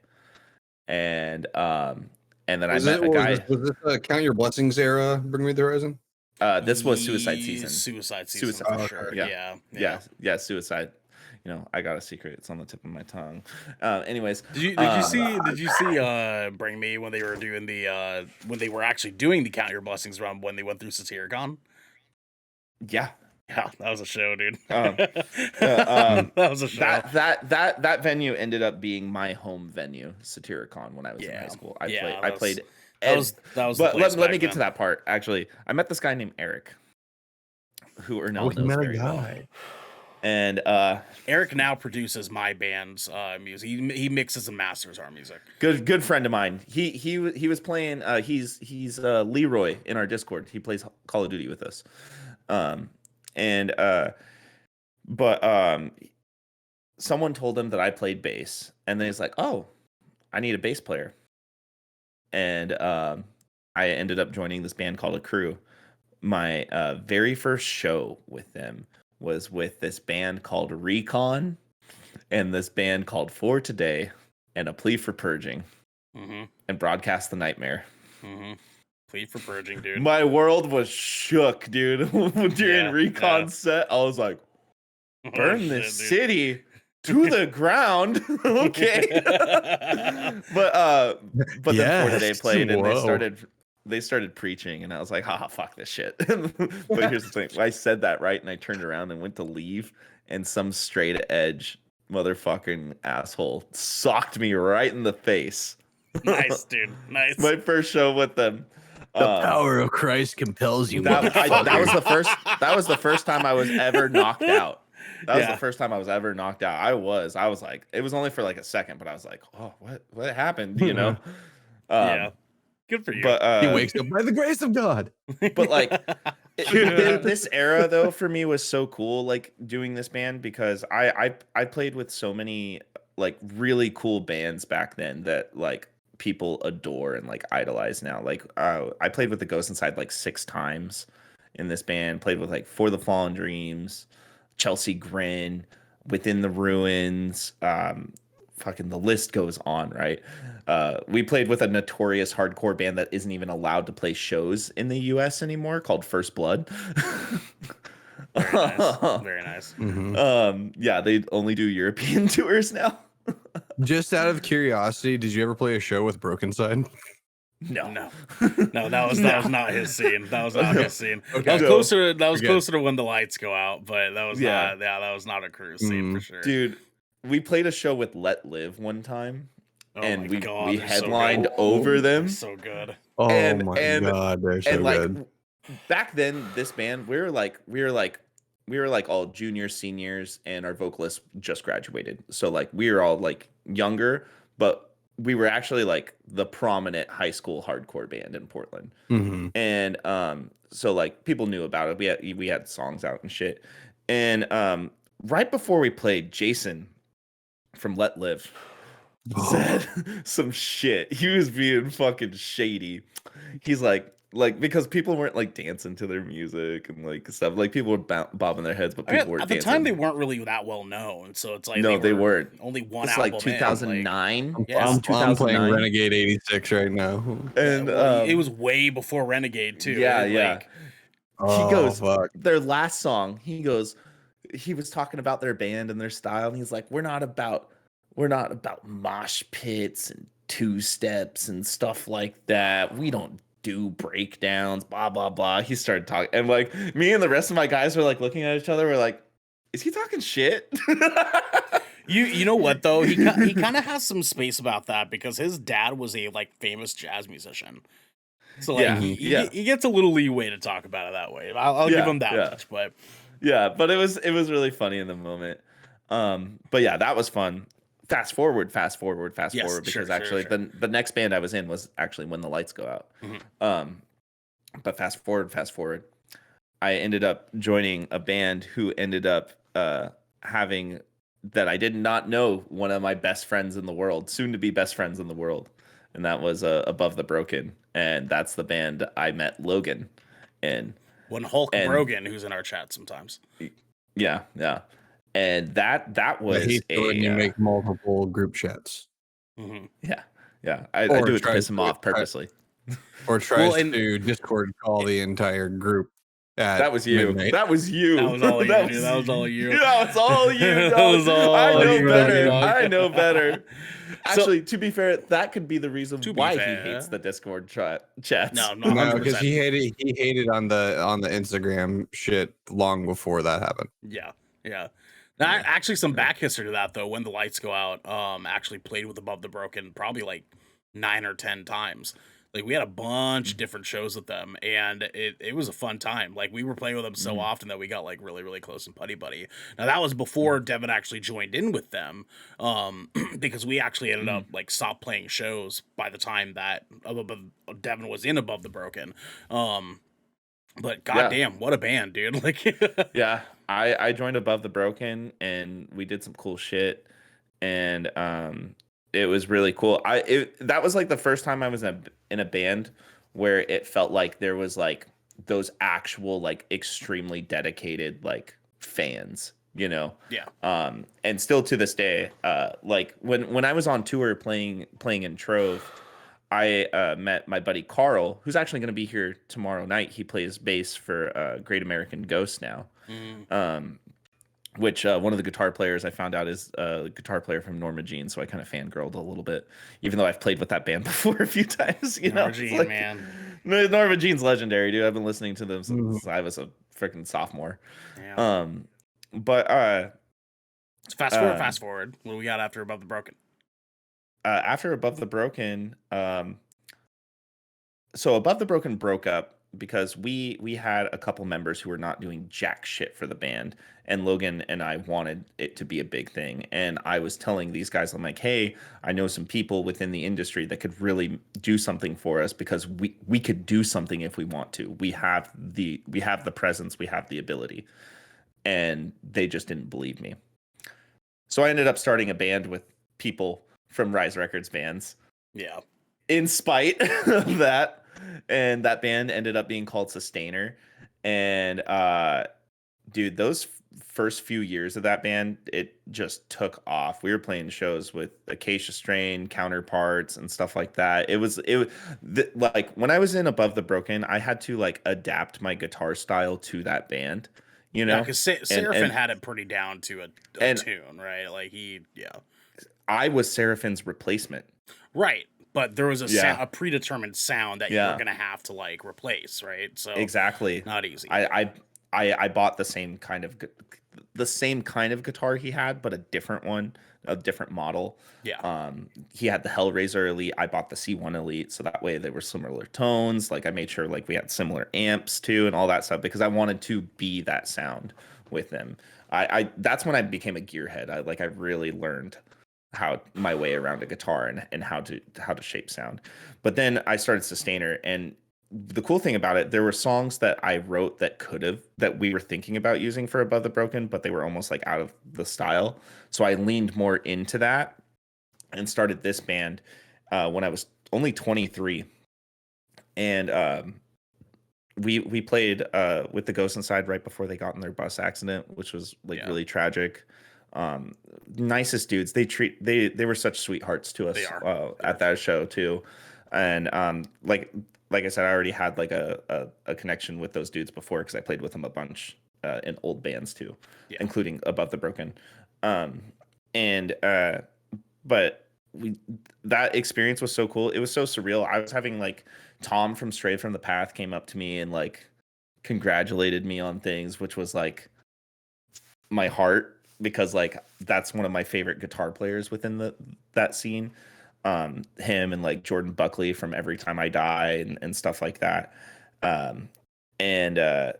And then I met a guy. Was this Count Your Blessings era? Bring Me the Horizon. This was Suicide Season. Suicide Season for sure. Yeah. Suicide. You know, I got a secret. It's on the tip of my tongue. Anyways, did you see Bring Me when they were doing the when they were actually doing the Count Your Blessings run when they went through Satyricon? Yeah. Yeah, that was a show, dude. That was a show. That venue ended up being my home venue, Satyricon, when I was in high school. I played. That was. But let me get to that part. Actually, I met this guy named Eric, who knows very well. And Eric now produces my band's music. He mixes and masters our music. Good friend of mine. He was playing. He's Leroy in our Discord. He plays Call of Duty with us. And but someone told him that I played bass, and then he's like, "Oh, I need a bass player." And I ended up joining this band called A Crew. My very first show with them was with this band called Recon and this band called For Today and A Plea for Purging and Broadcast the Nightmare. Plea for purging, dude. My world was shook, dude. During Recon's set, I was like, burn this city to the ground. Okay. But then For Today played and they started preaching, and I was like, haha, fuck this shit. But here's the thing. I said that right, and I turned around and went to leave, and some straight edge motherfucking asshole socked me right in the face. Nice, dude. Nice. My first show with them. The power of Christ compels you. That was the first time I was ever knocked out. That was the first time I was ever knocked out. I was like, it was only for like a second, but I was like, oh, what happened? You know? Yeah. Good for you. But he wakes up by the grace of God. But like this era though for me was so cool, like doing this band, because I played with so many like really cool bands back then that like people adore and like idolize now. Like I played with the Ghost Inside like 6 times in this band. Played with like For the Fallen Dreams, Chelsea Grin, Within the Ruins, fucking the list goes on, right? We played with a notorious hardcore band that isn't even allowed to play shows in the US anymore called First Blood. Very nice. Very nice. Yeah, they only do European tours now. Just out of curiosity, did you ever play a show with Broken Side? No, that was not his scene. That was not his scene. Okay. That was closer to When the Lights Go Out, but that was that was not a Crew scene for sure. Dude, we played a show with Let Live one time, and we headlined so over them. So good. Oh and, my and, God, they're so and like, good. Back then, this band, we were like all juniors, seniors, and our vocalist just graduated. So like we were all like younger, but we were actually like the prominent high school hardcore band in Portland. And so like people knew about it. We had songs out and shit. And right before we played, Jason from Let Live said some shit. He was being fucking shady. He's like because people weren't like dancing to their music and like stuff. Like people were bobbing their heads, but people were at dancing. the time they weren't really that well known, so it's like no, they weren't. Only one It's album. like 2009. I'm playing Renegade 86 right now, and it was way before Renegade too. Yeah. Oh, He goes, fuck. their last song. He was talking about their band and their style, and he's like, we're not about mosh pits and 2-steps and stuff like that. We don't do breakdowns, blah blah blah. He started talking, and like me and the rest of my guys were like looking at each other. We're like, is he talking shit? You know what though? He kind of has some space about that because his dad was a like famous jazz musician. So like he gets a little leeway to talk about it that way. I'll give him that much, but but it was really funny in the moment. But yeah, that was fun. Fast forward because actually the next band I was in was actually When the Lights Go Out. But fast forward, I ended up joining a band who ended up having that I did not know one of my best friends in the world, soon to be best friends in the world, and that was Above the Broken, and that's the band I met Logan in. When Hulk Brogan, who's in our chat sometimes. Yeah. And that was when you make multiple group chats. Yeah. I do it to piss him off purposely. Or tries to Discord call the entire group. That was you. Midnight. That was you. That was all you. That was all you. That was all you. That was all I know better. Actually, to be fair, that could be the reason why he hates the Discord chats. No, because he hated on the Instagram shit long before that happened. Yeah. Actually, some back history to that though. When the Lights Go Out, actually played with Above the Broken probably like 9 or 10 times. Like we had a bunch of different shows with them, and it was a fun time. Like we were playing with them so often that we got like really, really close and buddy. Now that was before Devin actually joined in with them, because we actually ended up like stopped playing shows by the time that Devin was in Above the Broken. But goddamn, what a band, dude! Like, Yeah, I joined Above the Broken, and we did some cool shit, and it was really cool. That was like the first time I was in a band where it felt like there was like those actual like extremely dedicated like fans, you know. yeah, And still to this day, like when I was on tour playing in Trove, I met my buddy Carl, who's actually going to be here tomorrow night. He plays bass for Great American Ghost now. Um, which one of the guitar players I found out is a guitar player from Norma Jean, so I kind of fangirled a little bit, even though I've played with that band before a few times. You know, Norma Jean, like, man. Norma Jean's legendary, dude. I've been listening to them since I was a freaking sophomore. Yeah. But So fast forward. What do we got after Above the Broken? after Above the Broken, so Above the Broken broke up because we had a couple members who were not doing jack shit for the band, and Logan and I wanted it to be a big thing. And I was telling these guys, I'm like, hey, I know some people within the industry that could really do something for us, because we could do something if we want to. We have the presence, we have the ability. And they just didn't believe me. So I ended up starting a band with people from Rise Records bands Yeah. in spite of that. And that band ended up being called Sustainer. And dude, those first few years of that band, it just took off. We were playing shows with Acacia Strain, Counterparts, and stuff like that. Like when I was in Above the Broken, I had to like adapt my guitar style to that band, you know? Because Seraphin had it pretty down to a tune, right? Like I was Seraphin's replacement. Right. But there was a predetermined sound that you were gonna have to like replace, right? So exactly, not easy. I bought the same kind of guitar he had, but a different one, a different model. Yeah. He had the Hellraiser Elite. I bought the C1 Elite, so that way they were similar tones. Like I made sure like we had similar amps too, and all that stuff, because I wanted to be that sound with them. I that's when I became a gearhead. I really learned how my way around a guitar and how to shape sound. But then I started Sustainer, and the cool thing about it, there were songs that I wrote that we were thinking about using for Above the Broken, but they were almost like out of the style. So I leaned more into that and started this band when I was only 23. And we played with the Ghost Inside right before they got in their bus accident, which was like really tragic. Nicest dudes. They were such sweethearts to us at that show too. And like I said, I already had like a connection with those dudes before, because I played with them a bunch in old bands too, including Above the Broken. But that experience was so cool. It was so surreal. I was having like Tom from Stray from the Path came up to me and like congratulated me on things, which was like my heart, because like that's one of my favorite guitar players within that scene. Him and like Jordan Buckley from Every Time I Die and stuff like that. And a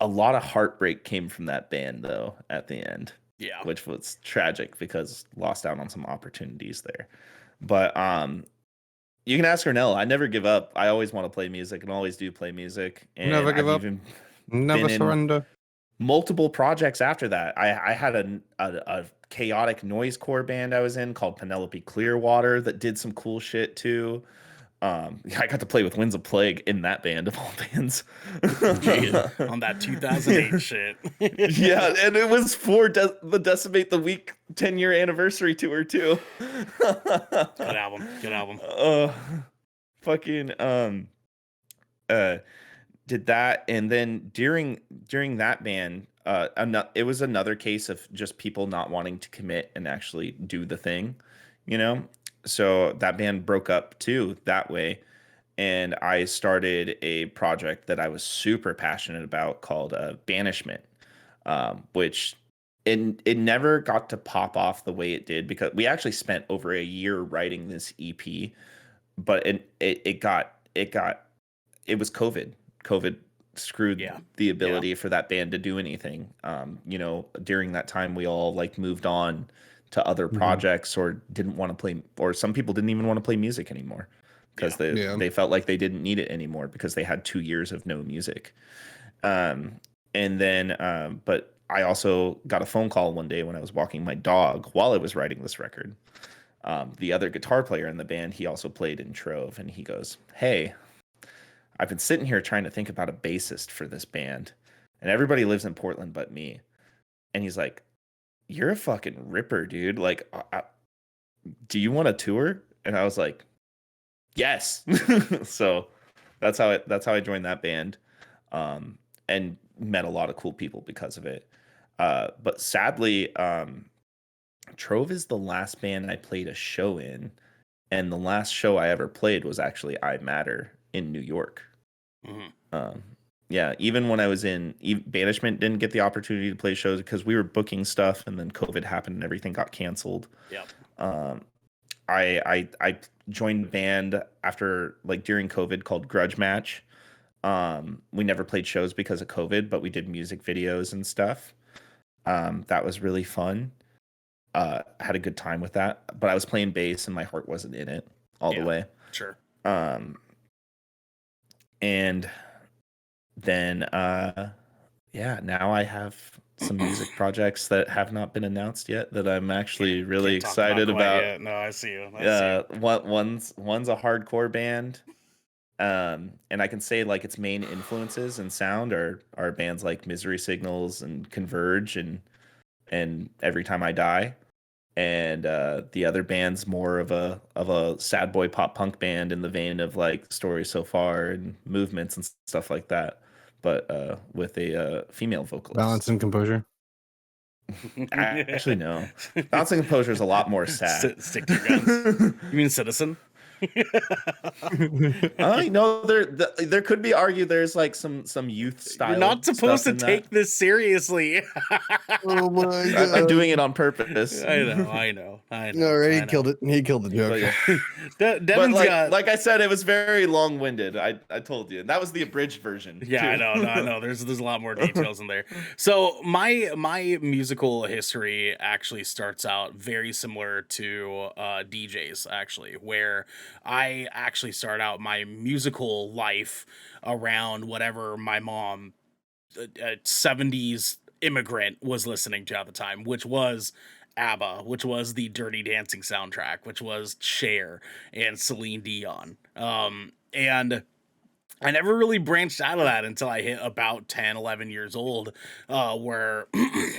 lot of heartbreak came from that band though at the end. Yeah. Which was tragic, because lost out on some opportunities there. But you can ask Ernell. I never give up. I always want to play music and always do play music. And Never give up. Never surrender. Multiple projects after that. I had a chaotic noise-core band I was in called Penelope Clearwater that did some cool shit too. I got to play with Winds of Plague in that band of all bands. On that 2008 shit. Yeah, and it was for the Decimate the Week 10-year anniversary tour too. Good album. Good album. Fucking did that, and then during that band, it was another case of just people not wanting to commit and actually do the thing, you know. So that band broke up too that way, and I started a project that I was super passionate about called Banishment, which it never got to pop off the way it did, because we actually spent over a year writing this EP, but it was COVID. COVID screwed the ability for that band to do anything. You know, during that time, we all like moved on to other projects, or didn't want to play, or some people didn't even want to play music anymore. because they felt like they didn't need it anymore because they had 2 years of no music. And then, but I also got a phone call one day when I was walking my dog while I was writing this record. The other guitar player in the band, he also played in Trove, and he goes, "Hey, I've been sitting here trying to think about a bassist for this band, and everybody lives in Portland but me." And he's like, "You're a fucking ripper, dude. Like, do you want to tour?" And I was like, "Yes." So that's how I joined that band, and met a lot of cool people because of it. But sadly, Trove is the last band I played a show in, and the last show I ever played was actually I Matter in New York. Yeah, even when I was in Banishment, didn't get the opportunity to play shows because we were booking stuff, and then COVID happened and everything got canceled. I joined a band after, like, during COVID called Grudge Match. We never played shows because of COVID, but we did music videos and stuff. That was really fun. Had a good time with that, but I was playing bass and my heart wasn't in it all the way. Sure. And then now I have some music projects that have not been announced yet that I'm actually really excited about. No, I see you. One's a hardcore band. And I can say, like, its main influences and sound are bands like Misery Signals and Converge and Every Time I Die. And the other band's more of a sad boy pop punk band in the vein of, like, Stories So Far and Movements and stuff like that, but with a female vocalist. Balance and Composure. Actually, no. Balance and Composure is a lot more sad. Stick to your guns. You mean Citizen? No, there could be argued there's, like, some youth style. You're not supposed to take this seriously. Oh my God. I'm doing it on purpose. I know. All right, he killed it. He killed the joke. Devin's got, like I said, it was very long-winded. I told you. That was the abridged version. Yeah, too. I know. There's a lot more details in there. So my musical history actually starts out very similar to DJ's, actually, where I actually start out my musical life around whatever my mom, a 70s immigrant, was listening to at the time, which was ABBA, which was the Dirty Dancing soundtrack, which was Cher and Celine Dion. And I never really branched out of that until I hit about 10, 11 years old, where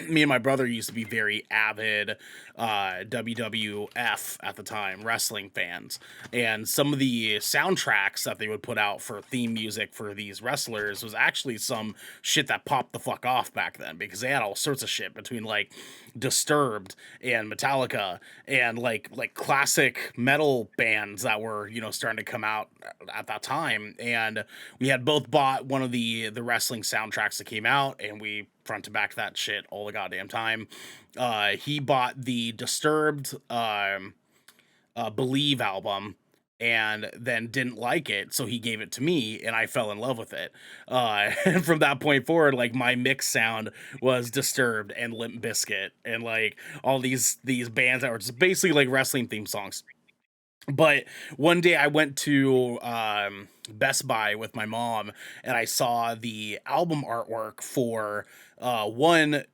me and my brother used to be very avid WWF at the time, wrestling fans. And some of the soundtracks that they would put out for theme music for these wrestlers was actually some shit that popped the fuck off back then, because they had all sorts of shit between, like, Disturbed and Metallica and like classic metal bands that were, you know, starting to come out at that time. And we had both bought one of the wrestling soundtracks that came out, and we front to back that shit all the goddamn time. He bought the Disturbed Believe album and then didn't like it, so he gave it to me, and I fell in love with it. And from that point forward, like, my mix sound was Disturbed and Limp Bizkit and, like, all these bands that were just basically like wrestling theme songs. But one day I went to Best Buy with my mom, and I saw the album artwork for one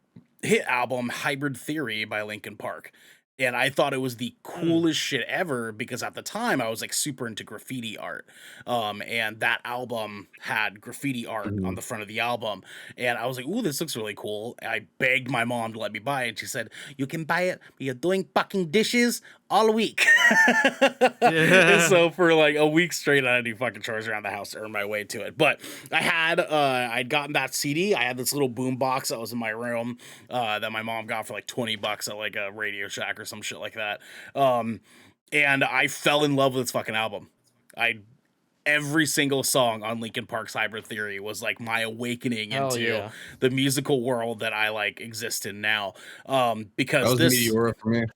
hit album, Hybrid Theory by Linkin Park. And I thought it was the coolest shit ever, because at the time I was, like, super into graffiti art. And that album had graffiti art on the front of the album. And I was like, ooh, this looks really cool. And I begged my mom to let me buy it. And she said, you can buy it, but you're doing fucking dishes all week. And so for like a week straight, I had to do fucking chores around the house to earn my way to it. But I had, I'd gotten that CD. I had this little boom box that was in my room that my mom got for like $20 at like a Radio Shack or some shit like that. And I fell in love with this fucking album. Every single song on Linkin Park's Hybrid Theory was like my awakening into the musical world that I like exist in now. Because that was Meteora for me.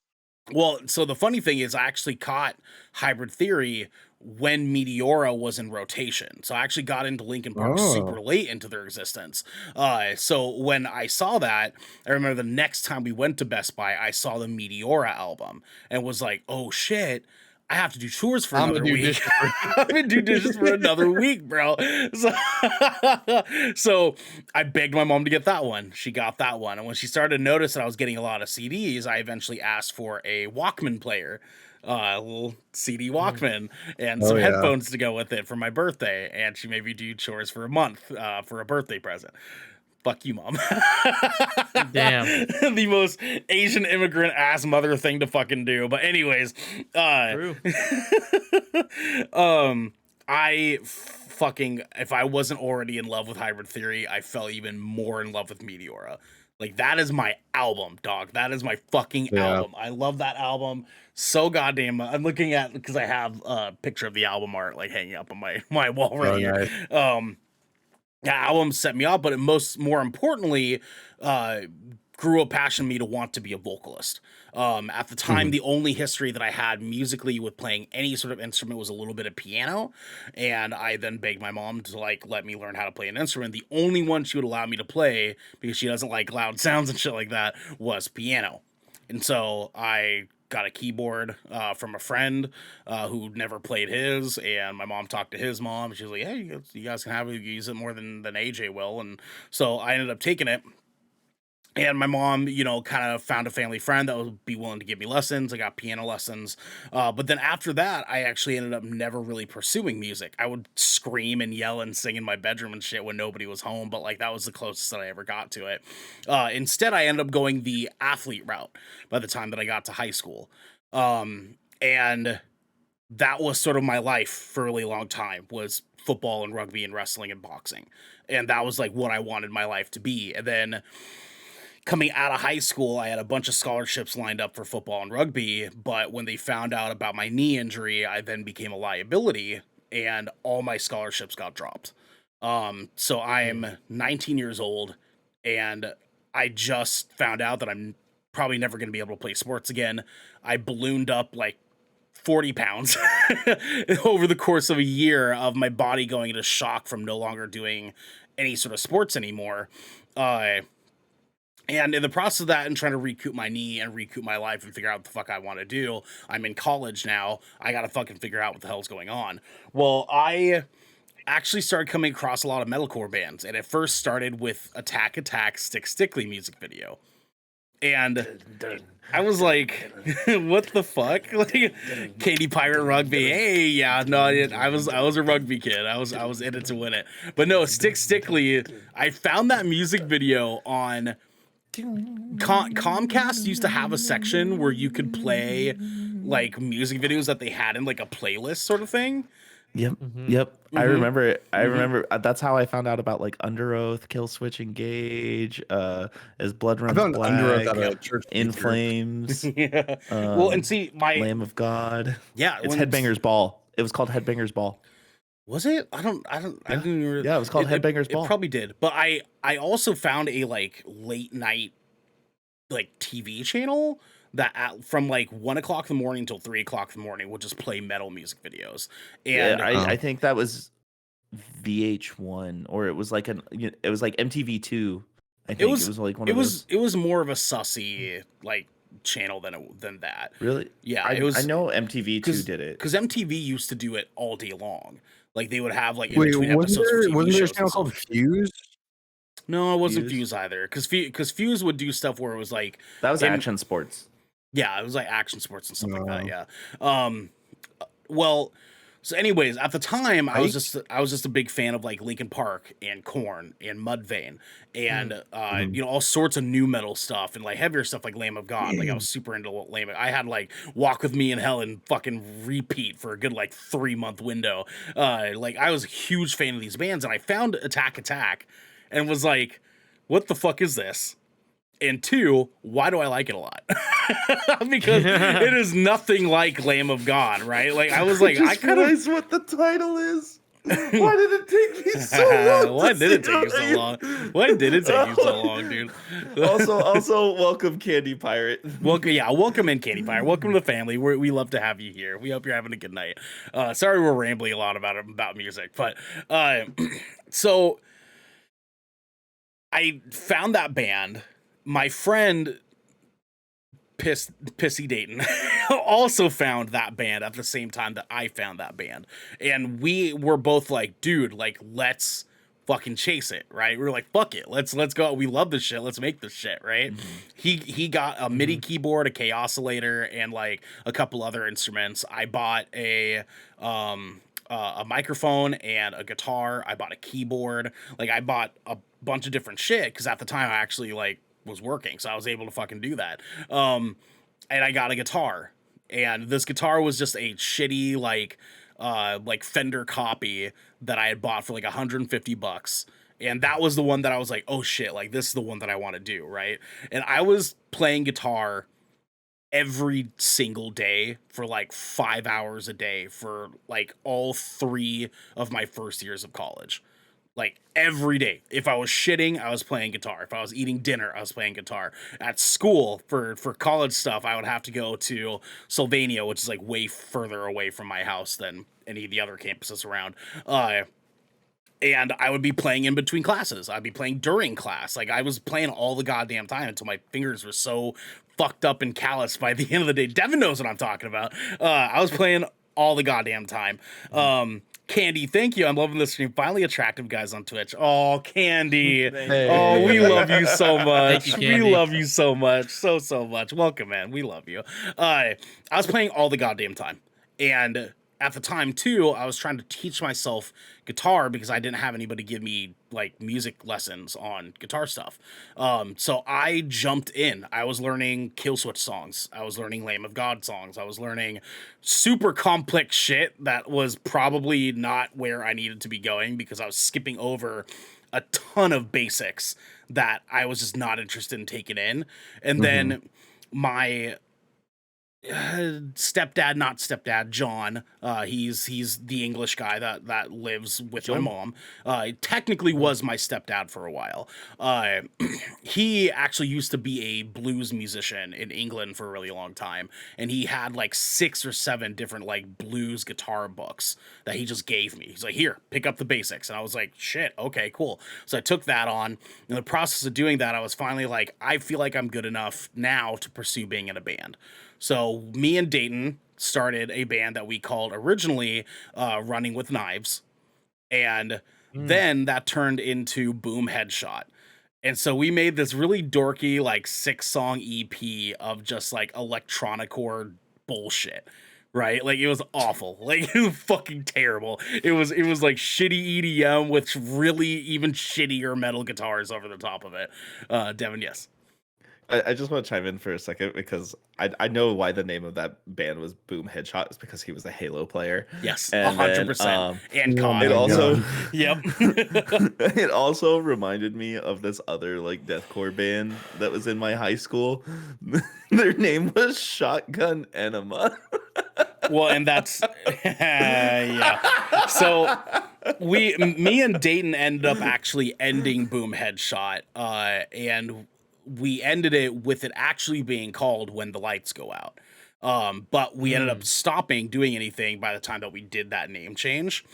Well, so the funny thing is I actually caught Hybrid Theory when Meteora was in rotation. So I actually got into Linkin Park super late into their existence. So when I saw that, I remember the next time we went to Best Buy, I saw the Meteora album and was like, oh shit, I have to do chores for I'm another gonna do week. dishes I'm gonna do dishes for another week, bro. So I begged my mom to get that one. She got that one. And when she started to notice that I was getting a lot of CDs, I eventually asked for a Walkman player, a little CD Walkman, and some yeah. headphones to go with it for my birthday. And she made me do chores for a month for a birthday present. Fuck you, mom. Damn. The most Asian immigrant ass mother thing to fucking do. But anyways, True. fucking, if I wasn't already in love with Hybrid Theory, I fell even more in love with Meteora. Like, that is my album, dog. That is my fucking album. I love that album so goddamn. I'm looking at, because I have a picture of the album art like hanging up on my wall right here. Nice. That album set me up, but it more importantly, grew a passion in me to want to be a vocalist. At the time, the only history that I had musically with playing any sort of instrument was a little bit of piano, and I then begged my mom to like let me learn how to play an instrument. The only one she would allow me to play, because she doesn't like loud sounds and shit like that, was piano. And so I got a keyboard from a friend who never played his, and my mom talked to his mom. She was like, "Hey, you guys can have it, use it more than AJ will." And so I ended up taking it. And my mom, you know, kind of found a family friend that would be willing to give me lessons. I got piano lessons. But then after that, I actually ended up never really pursuing music. I would scream and yell and sing in my bedroom and shit when nobody was home. But like, that was the closest that I ever got to it. Instead, I ended up going the athlete route by the time that I got to high school. And that was sort of my life for a really long time, was football and rugby and wrestling and boxing. And that was like what I wanted my life to be. And then coming out of high school, I had a bunch of scholarships lined up for football and rugby, but when they found out about my knee injury, I then became a liability, and all my scholarships got dropped. So I'm 19 years old, and I just found out that I'm probably never going to be able to play sports again. I ballooned up like 40 pounds over the course of a year of my body going into shock from no longer doing any sort of sports anymore. And in the process of that and trying to recoup my knee and recoup my life and figure out what the fuck I want to do, I'm in college now. I got to fucking figure out what the hell's going on. Well, I actually started coming across a lot of metalcore bands, and it first started with Attack Attack Stick Stickly music video. And I was like, what the fuck? Like, Katy Pirate Rugby. Hey, yeah, no, I was a rugby kid. I was in it to win it. But no, Stick Stickly, I found that music video on Comcast used to have a section where you could play like music videos that they had in like a playlist sort of thing. Yep. I remember it. I remember that's how I found out about like Under Oath, Kill Switch Engage, as Blood Runs found Black, Under Oath at a church In speaker. Flames, Yeah. Well, and see, Lamb of God. Yeah, It's when- Headbangers Ball. It was called Headbangers Ball. Was it? I didn't even, Yeah, it was called Headbangers Ball. It probably did. But I also found a like late night like TV channel that from like 1 o'clock in the morning till 3 o'clock in the morning would just play metal music videos. And Yeah, I think that was VH1, or it was like it was like MTV2. I think it was like one of those. It was more of a sussy like channel than that. Really? Yeah, I it was. know MTV2 did it. Because MTV used to do it all day long. Like they would have like in Wait, between wasn't episodes there, of TV wasn't there a shows and channel called stuff. Fuse? No, it wasn't Fuse? Fuse either. Because Fuse would do stuff where it was like That was in- Action Sports. Yeah, it was like action sports and stuff like that. Yeah. Well, so anyways, at the time I was just a big fan of like Linkin Park and Korn and Mudvayne and you know, all sorts of new metal stuff and like heavier stuff like Lamb of God. Like I was super into Lamb. I had like Walk With Me in Hell and fucking repeat for a good like 3-month window. Like I was a huge fan of these bands, and I found Attack Attack and was like, what the fuck is this? And 2, why do I like it a lot? Because it is nothing like Lamb of God, right? Like I was like, I kind of what the title is. Why did it take me so long? Why did it take you so long? Why did it take you so long, dude? also, welcome Candy Pirate. Welcome in, Katy Pirate. Welcome to the family. We love to have you here. We hope you're having a good night. Sorry we're rambling a lot about music, but so I found that band. My friend Pissy Dayton also found that band at the same time that I found that band. And we were both like, dude, like, let's fucking chase it, right? We were like, fuck it, let's go. We love this shit. Let's make this shit, right? He got a MIDI keyboard, a K-oscillator, and like a couple other instruments. I bought a microphone and a guitar. I bought a keyboard. Like, I bought a bunch of different shit because at the time I actually like was working, so I was able to fucking do that. And I got a guitar, and this guitar was just a shitty like Fender copy that I had bought for like $150. And that was the one that I was like, oh shit, like this is the one that I want to do, right? And I was playing guitar every single day for like 5 hours a day for like all 3 of my first years of college. Like every day. If I was shitting, I was playing guitar. If I was eating dinner, I was playing guitar. At school, for college stuff, I would have to go to Sylvania, which is like way further away from my house than any of the other campuses around. And I would be playing in between classes. I'd be playing during class. Like, I was playing all the goddamn time until my fingers were so fucked up and calloused by the end of the day. Devin knows what I'm talking about. I was playing all the goddamn time. Candy, thank you. I'm loving this stream. Finally attractive guys on Twitch. Oh, Candy. Oh, we love you so much. Thank you, We Candy. love you so much. So much. Welcome, man. We love you. I was playing all the goddamn time. And at the time, too, I was trying to teach myself guitar because I didn't have anybody give me, like, music lessons on guitar stuff. So I jumped in. I was learning Killswitch songs. I was learning Lamb of God songs. I was learning super complex shit that was probably not where I needed to be going because I was skipping over a ton of basics that I was just not interested in taking in. And then my stepdad, John, he's the English guy that lives with my mom. Technically was my stepdad for a while. He actually used to be a blues musician in England for a really long time, and he had like 6 or 7 different like blues guitar books that he just gave me. He's like, here, pick up the basics. And I was like, shit, okay, cool. So I took that on. In the process of doing that, I was finally like, I feel like I'm good enough now to pursue being in a band. So me and Dayton started a band that we called originally Running with Knives. And then that turned into Boom Headshot. And so we made this really dorky, like 6-song EP of just like electronicore bullshit. Right? Like, it was awful. Like, it was fucking terrible. It was like shitty EDM with really even shittier metal guitars over the top of it. Devin, yes. I just want to chime in for a second because I know why the name of that band was Boom Headshot. It's because he was a Halo player. Yes, And 100%. And COD. It also, Yep. it also reminded me of this other like deathcore band that was in my high school. Their name was Shotgun Enema. Well, and that's yeah. So me and Dayton ended up actually ending Boom Headshot, and we ended it with it actually being called When the Lights Go Out. But we ended up stopping doing anything by the time that we did that name change.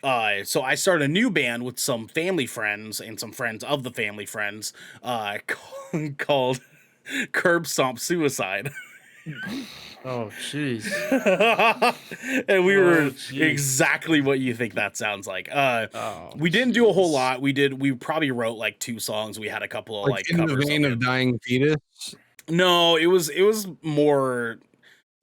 So I started a new band with some family friends and some friends of the family friends, called Curb Stomp Suicide. Oh, jeez. And we were jeez. exactly what you think that sounds like. Oh, We didn't do a whole lot. We probably wrote like 2 songs. We had a couple of like in the covers vein of of it. Dying Fetus. No, it was more.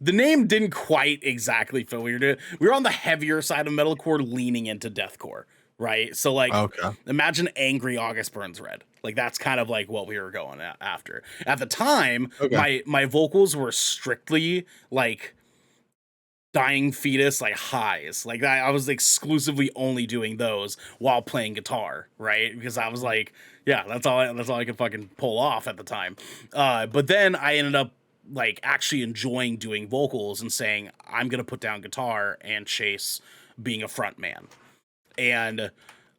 The name didn't quite exactly fit what we were doing. We were on the heavier side of metalcore, leaning into deathcore, right? So like, Okay. imagine Angry August Burns Red. Like, that's kind of like what we were going after. At the time, my vocals were strictly like Dying Fetus, like highs. Like, I was exclusively only doing those while playing guitar, right? Because I was like, yeah, that's all I could fucking pull off at the time. But then I ended up like actually enjoying doing vocals and saying, I'm gonna put down guitar and chase being a front man. And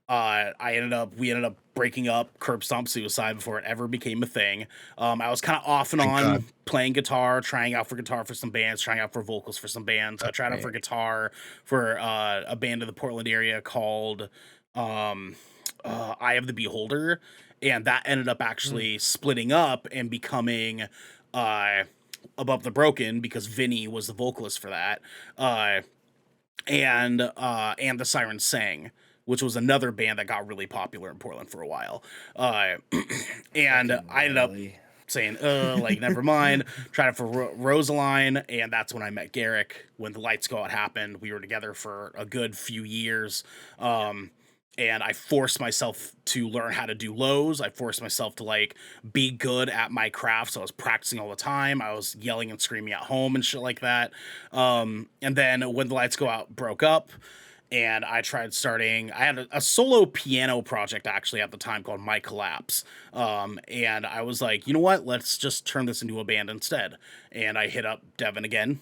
we ended up breaking up Curb Stomp Suicide before it ever became a thing. I was kind of off and on playing guitar, trying out for guitar for some bands, trying out for vocals for some bands. I tried out for guitar for a band in the Portland area called Eye of the Beholder, and that ended up actually splitting up and becoming Above the Broken because Vinny was the vocalist for that, and the Siren Sang, which was another band that got really popular in Portland for a while. And I ended up saying, like, never mind. Tried it for Rosaline, and that's when I met Garrick. When The Lights Go Out happened, we were together for a good few years. And I forced myself to learn how to do lows. I forced myself to like be good at my craft. So I was practicing all the time. I was yelling and screaming at home and shit like that. And then when The Lights Go Out broke up, and I tried starting. I had a solo piano project actually at the time called My Collapse, and I was like, you know what? Let's just turn this into a band instead. And I hit up Devin again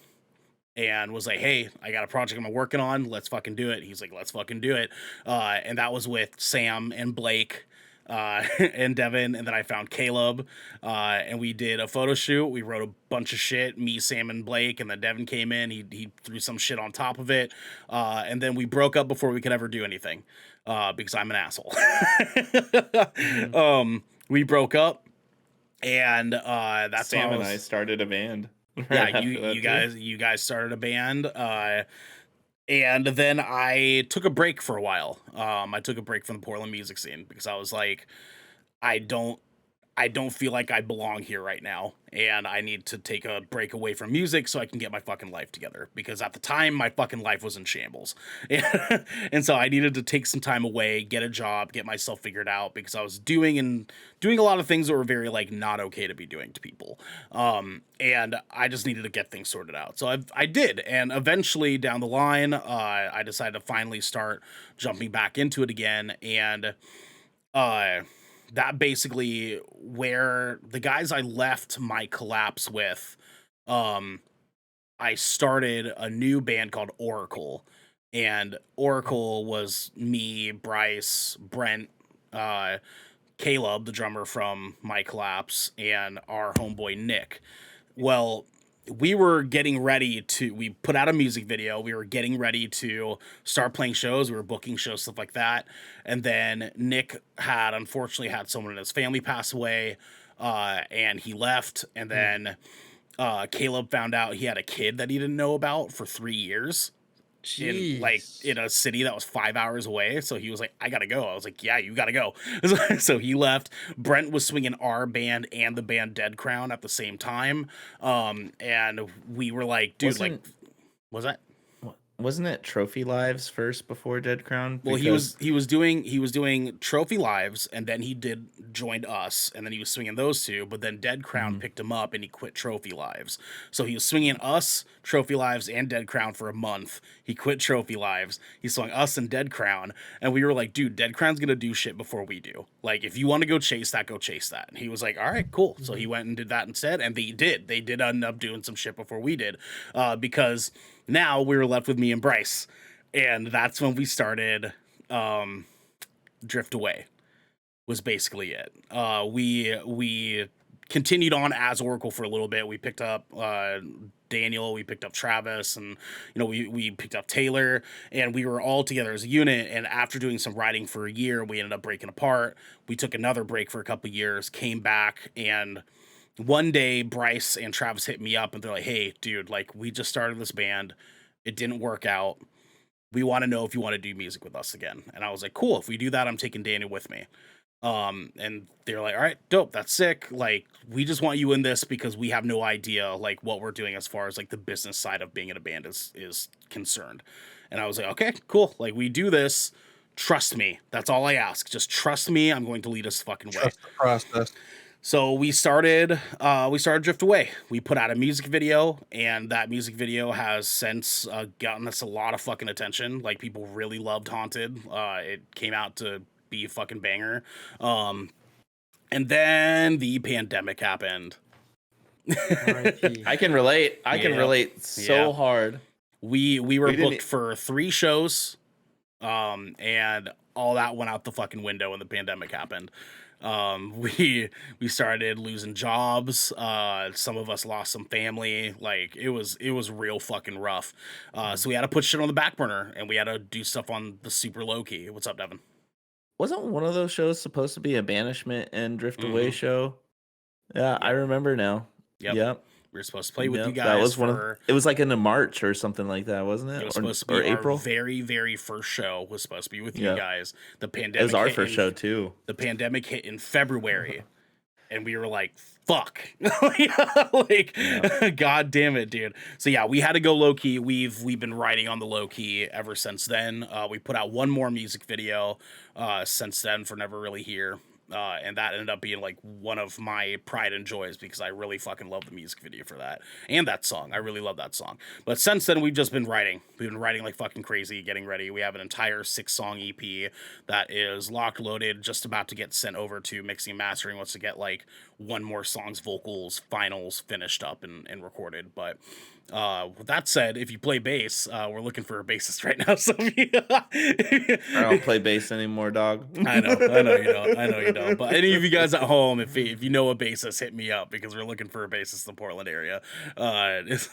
and was like, hey, I got a project I'm working on. Let's fucking do it. He's like, let's fucking do it. And that was with Sam and Blake and Devin. And then I found Caleb and we did a photo shoot. We wrote a bunch of shit, me, Sam, and Blake. And then Devin came in. He threw some shit on top of it. And then we broke up before we could ever do anything because I'm an asshole. We broke up. And that's Sam and I started a band. Yeah, you guys started a band, and then I took a break for a while. I took a break from the Portland music scene because I was like, I don't feel like I belong here right now, and I need to take a break away from music so I can get my fucking life together. Because at the time, my fucking life was in shambles, and so I needed to take some time away, get a job, get myself figured out because I was doing a lot of things that were very like not okay to be doing to people, and I just needed to get things sorted out. So I did, and eventually down the line, I decided to finally start jumping back into it again, and that basically where the guys I left My Collapse with, I started a new band called Oracle, and Oracle was me, Bryce, Brent, Caleb, the drummer from My Collapse, and our homeboy Nick. Well, we put out a music video. We were getting ready to start playing shows. We were booking shows, stuff like that. And then Nick unfortunately had someone in his family pass away, and he left. And then Caleb found out he had a kid that he didn't know about for 3 years. In a city that was 5 hours away. So he was like, I gotta go. I was like, yeah, you gotta go. So he left. Brent was swinging our band and the band Dead Crown at the same time. And we were like, dude, Wasn't it Trophy Lives first before Dead Crown? Well, he was doing Trophy Lives, and then he joined us, and then he was swinging those two. But then Dead Crown picked him up, and he quit Trophy Lives. So he was swinging us, Trophy Lives, and Dead Crown for a month. He quit Trophy Lives. He swung us and Dead Crown, and we were like, dude, Dead Crown's gonna do shit before we do. Like, if you want to go chase that, go chase that. And he was like, all right, cool. So he went and did that instead, and they did end up doing some shit before we did, because now we were left with me and Bryce, and that's when we started Drift Away was basically it. We continued on as Oracle for a little bit. We picked up Daniel, we picked up Travis, and we picked up Taylor, and we were all together as a unit. And after doing some writing for a year, we ended up breaking apart. We took another break for a couple years, came back, and one day Bryce and Travis hit me up and they're like, hey, dude, like, we just started this band. It didn't work out. We want to know if you want to do music with us again. And I was like, cool. If we do that, I'm taking Daniel with me. And they're like, all right, dope. That's sick. Like, we just want you in this because we have no idea like what we're doing as far as like the business side of being in a band is concerned. And I was like, okay, cool. Like, we do this. Trust me. That's all I ask. Just trust me. I'm going to lead us the fucking way. Trust the process. So we started Drift Away. We put out a music video, and that music video has since gotten us a lot of fucking attention. Like, people really loved Haunted. It came out to be a fucking banger. And then the pandemic happened. I can relate. I can relate so hard. We were booked for 3 shows, and all that went out the fucking window when the pandemic happened. We started losing jobs. Some of us lost some family. Like, it was real fucking rough. So we had to put shit on the back burner, and we had to do stuff on the super low key. What's up, Devin? Wasn't one of those shows supposed to be a Banishment and Drift Away show? Yeah, I remember now. Yep. We were supposed to play with you guys. That was it was like in March or something like that, wasn't it? It was supposed to be or April. Our very, very first show was supposed to be with you guys. The pandemic. It was our first show too. The pandemic hit in February, and we were like, "Fuck!" God damn it, dude. So yeah, we had to go low key. We've been writing on the low key ever since then. We put out one more music video since then for Never Really Here. And that ended up being like one of my pride and joys because I really fucking love the music video for that and that song. I really love that song. But since then, we've just been writing. We've been writing like fucking crazy, getting ready. We have an entire 6-song EP that is locked, loaded, just about to get sent over to mixing and mastering. Wants to get like one more song's vocals, finals finished up and recorded. But with that said, if you play bass, we're looking for a bassist right now. So I don't play bass anymore, dog. I know you don't. But any of you guys at home, if you know a bassist, hit me up because we're looking for a bassist in the Portland area. It's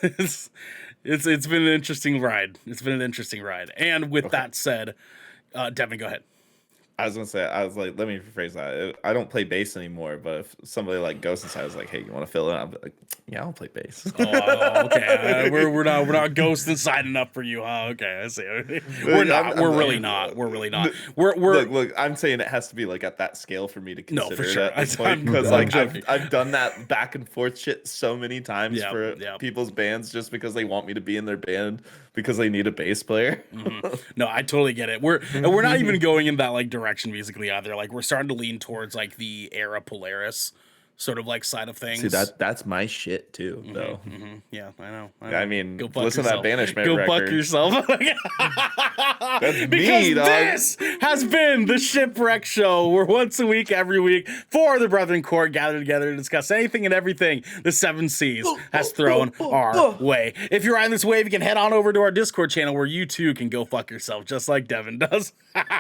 been an interesting ride. It's been an interesting ride. And with that said, Devin, go ahead. I was gonna say, let me rephrase that. I don't play bass anymore, but if somebody like goes inside, was like, "Hey, you want to fill in?" I'll be like, "Yeah, I don't play bass." Oh, okay. We're not ghost inside enough for you, huh? Okay, I see. We're not. We're really not. We're really not. We're look. I'm saying it has to be like at that scale for me to consider. No, for sure. Because like I've done that back and forth shit so many times for people's bands just because they want me to be in their band because they need a bass player. Mm-hmm. No, I totally get it. We're not even going in that like direction musically either. Like we're starting to lean towards like the era Polaris sort of like side of things. See, that's my shit too, though. Mm-hmm. Yeah, I know. I mean, listen to that Banishment Go record. fuck yourself. That's because me, dog. this has been the Shipwreck Show, where once a week, every week, 4 of the Brethren Court gather together to discuss anything and everything the 7 Seas has thrown our way. If you're riding this wave, you can head on over to our Discord channel where you too can go fuck yourself, just like Devin does.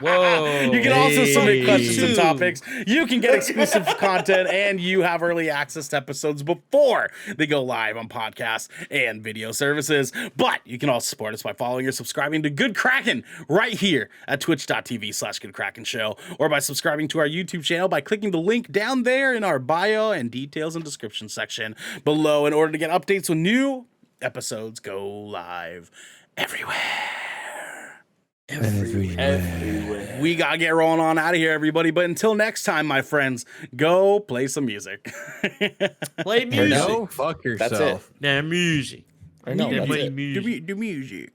Whoa. You can also submit questions and topics. You can get exclusive content, and you have early access to episodes before they go live on podcasts and video services. But you can also support us by following or subscribing to Good Kraken right here at twitch.tv/GoodKrakenShow, or by subscribing to our YouTube channel by clicking the link down there in our bio and details and description section below in order to get updates when new episodes go live everywhere. Everywhere. We gotta get rolling on out of here, everybody. But until next time, my friends, go play some music. Play music. No, fuck yourself. That's it. That music. I know, that's it. Do music.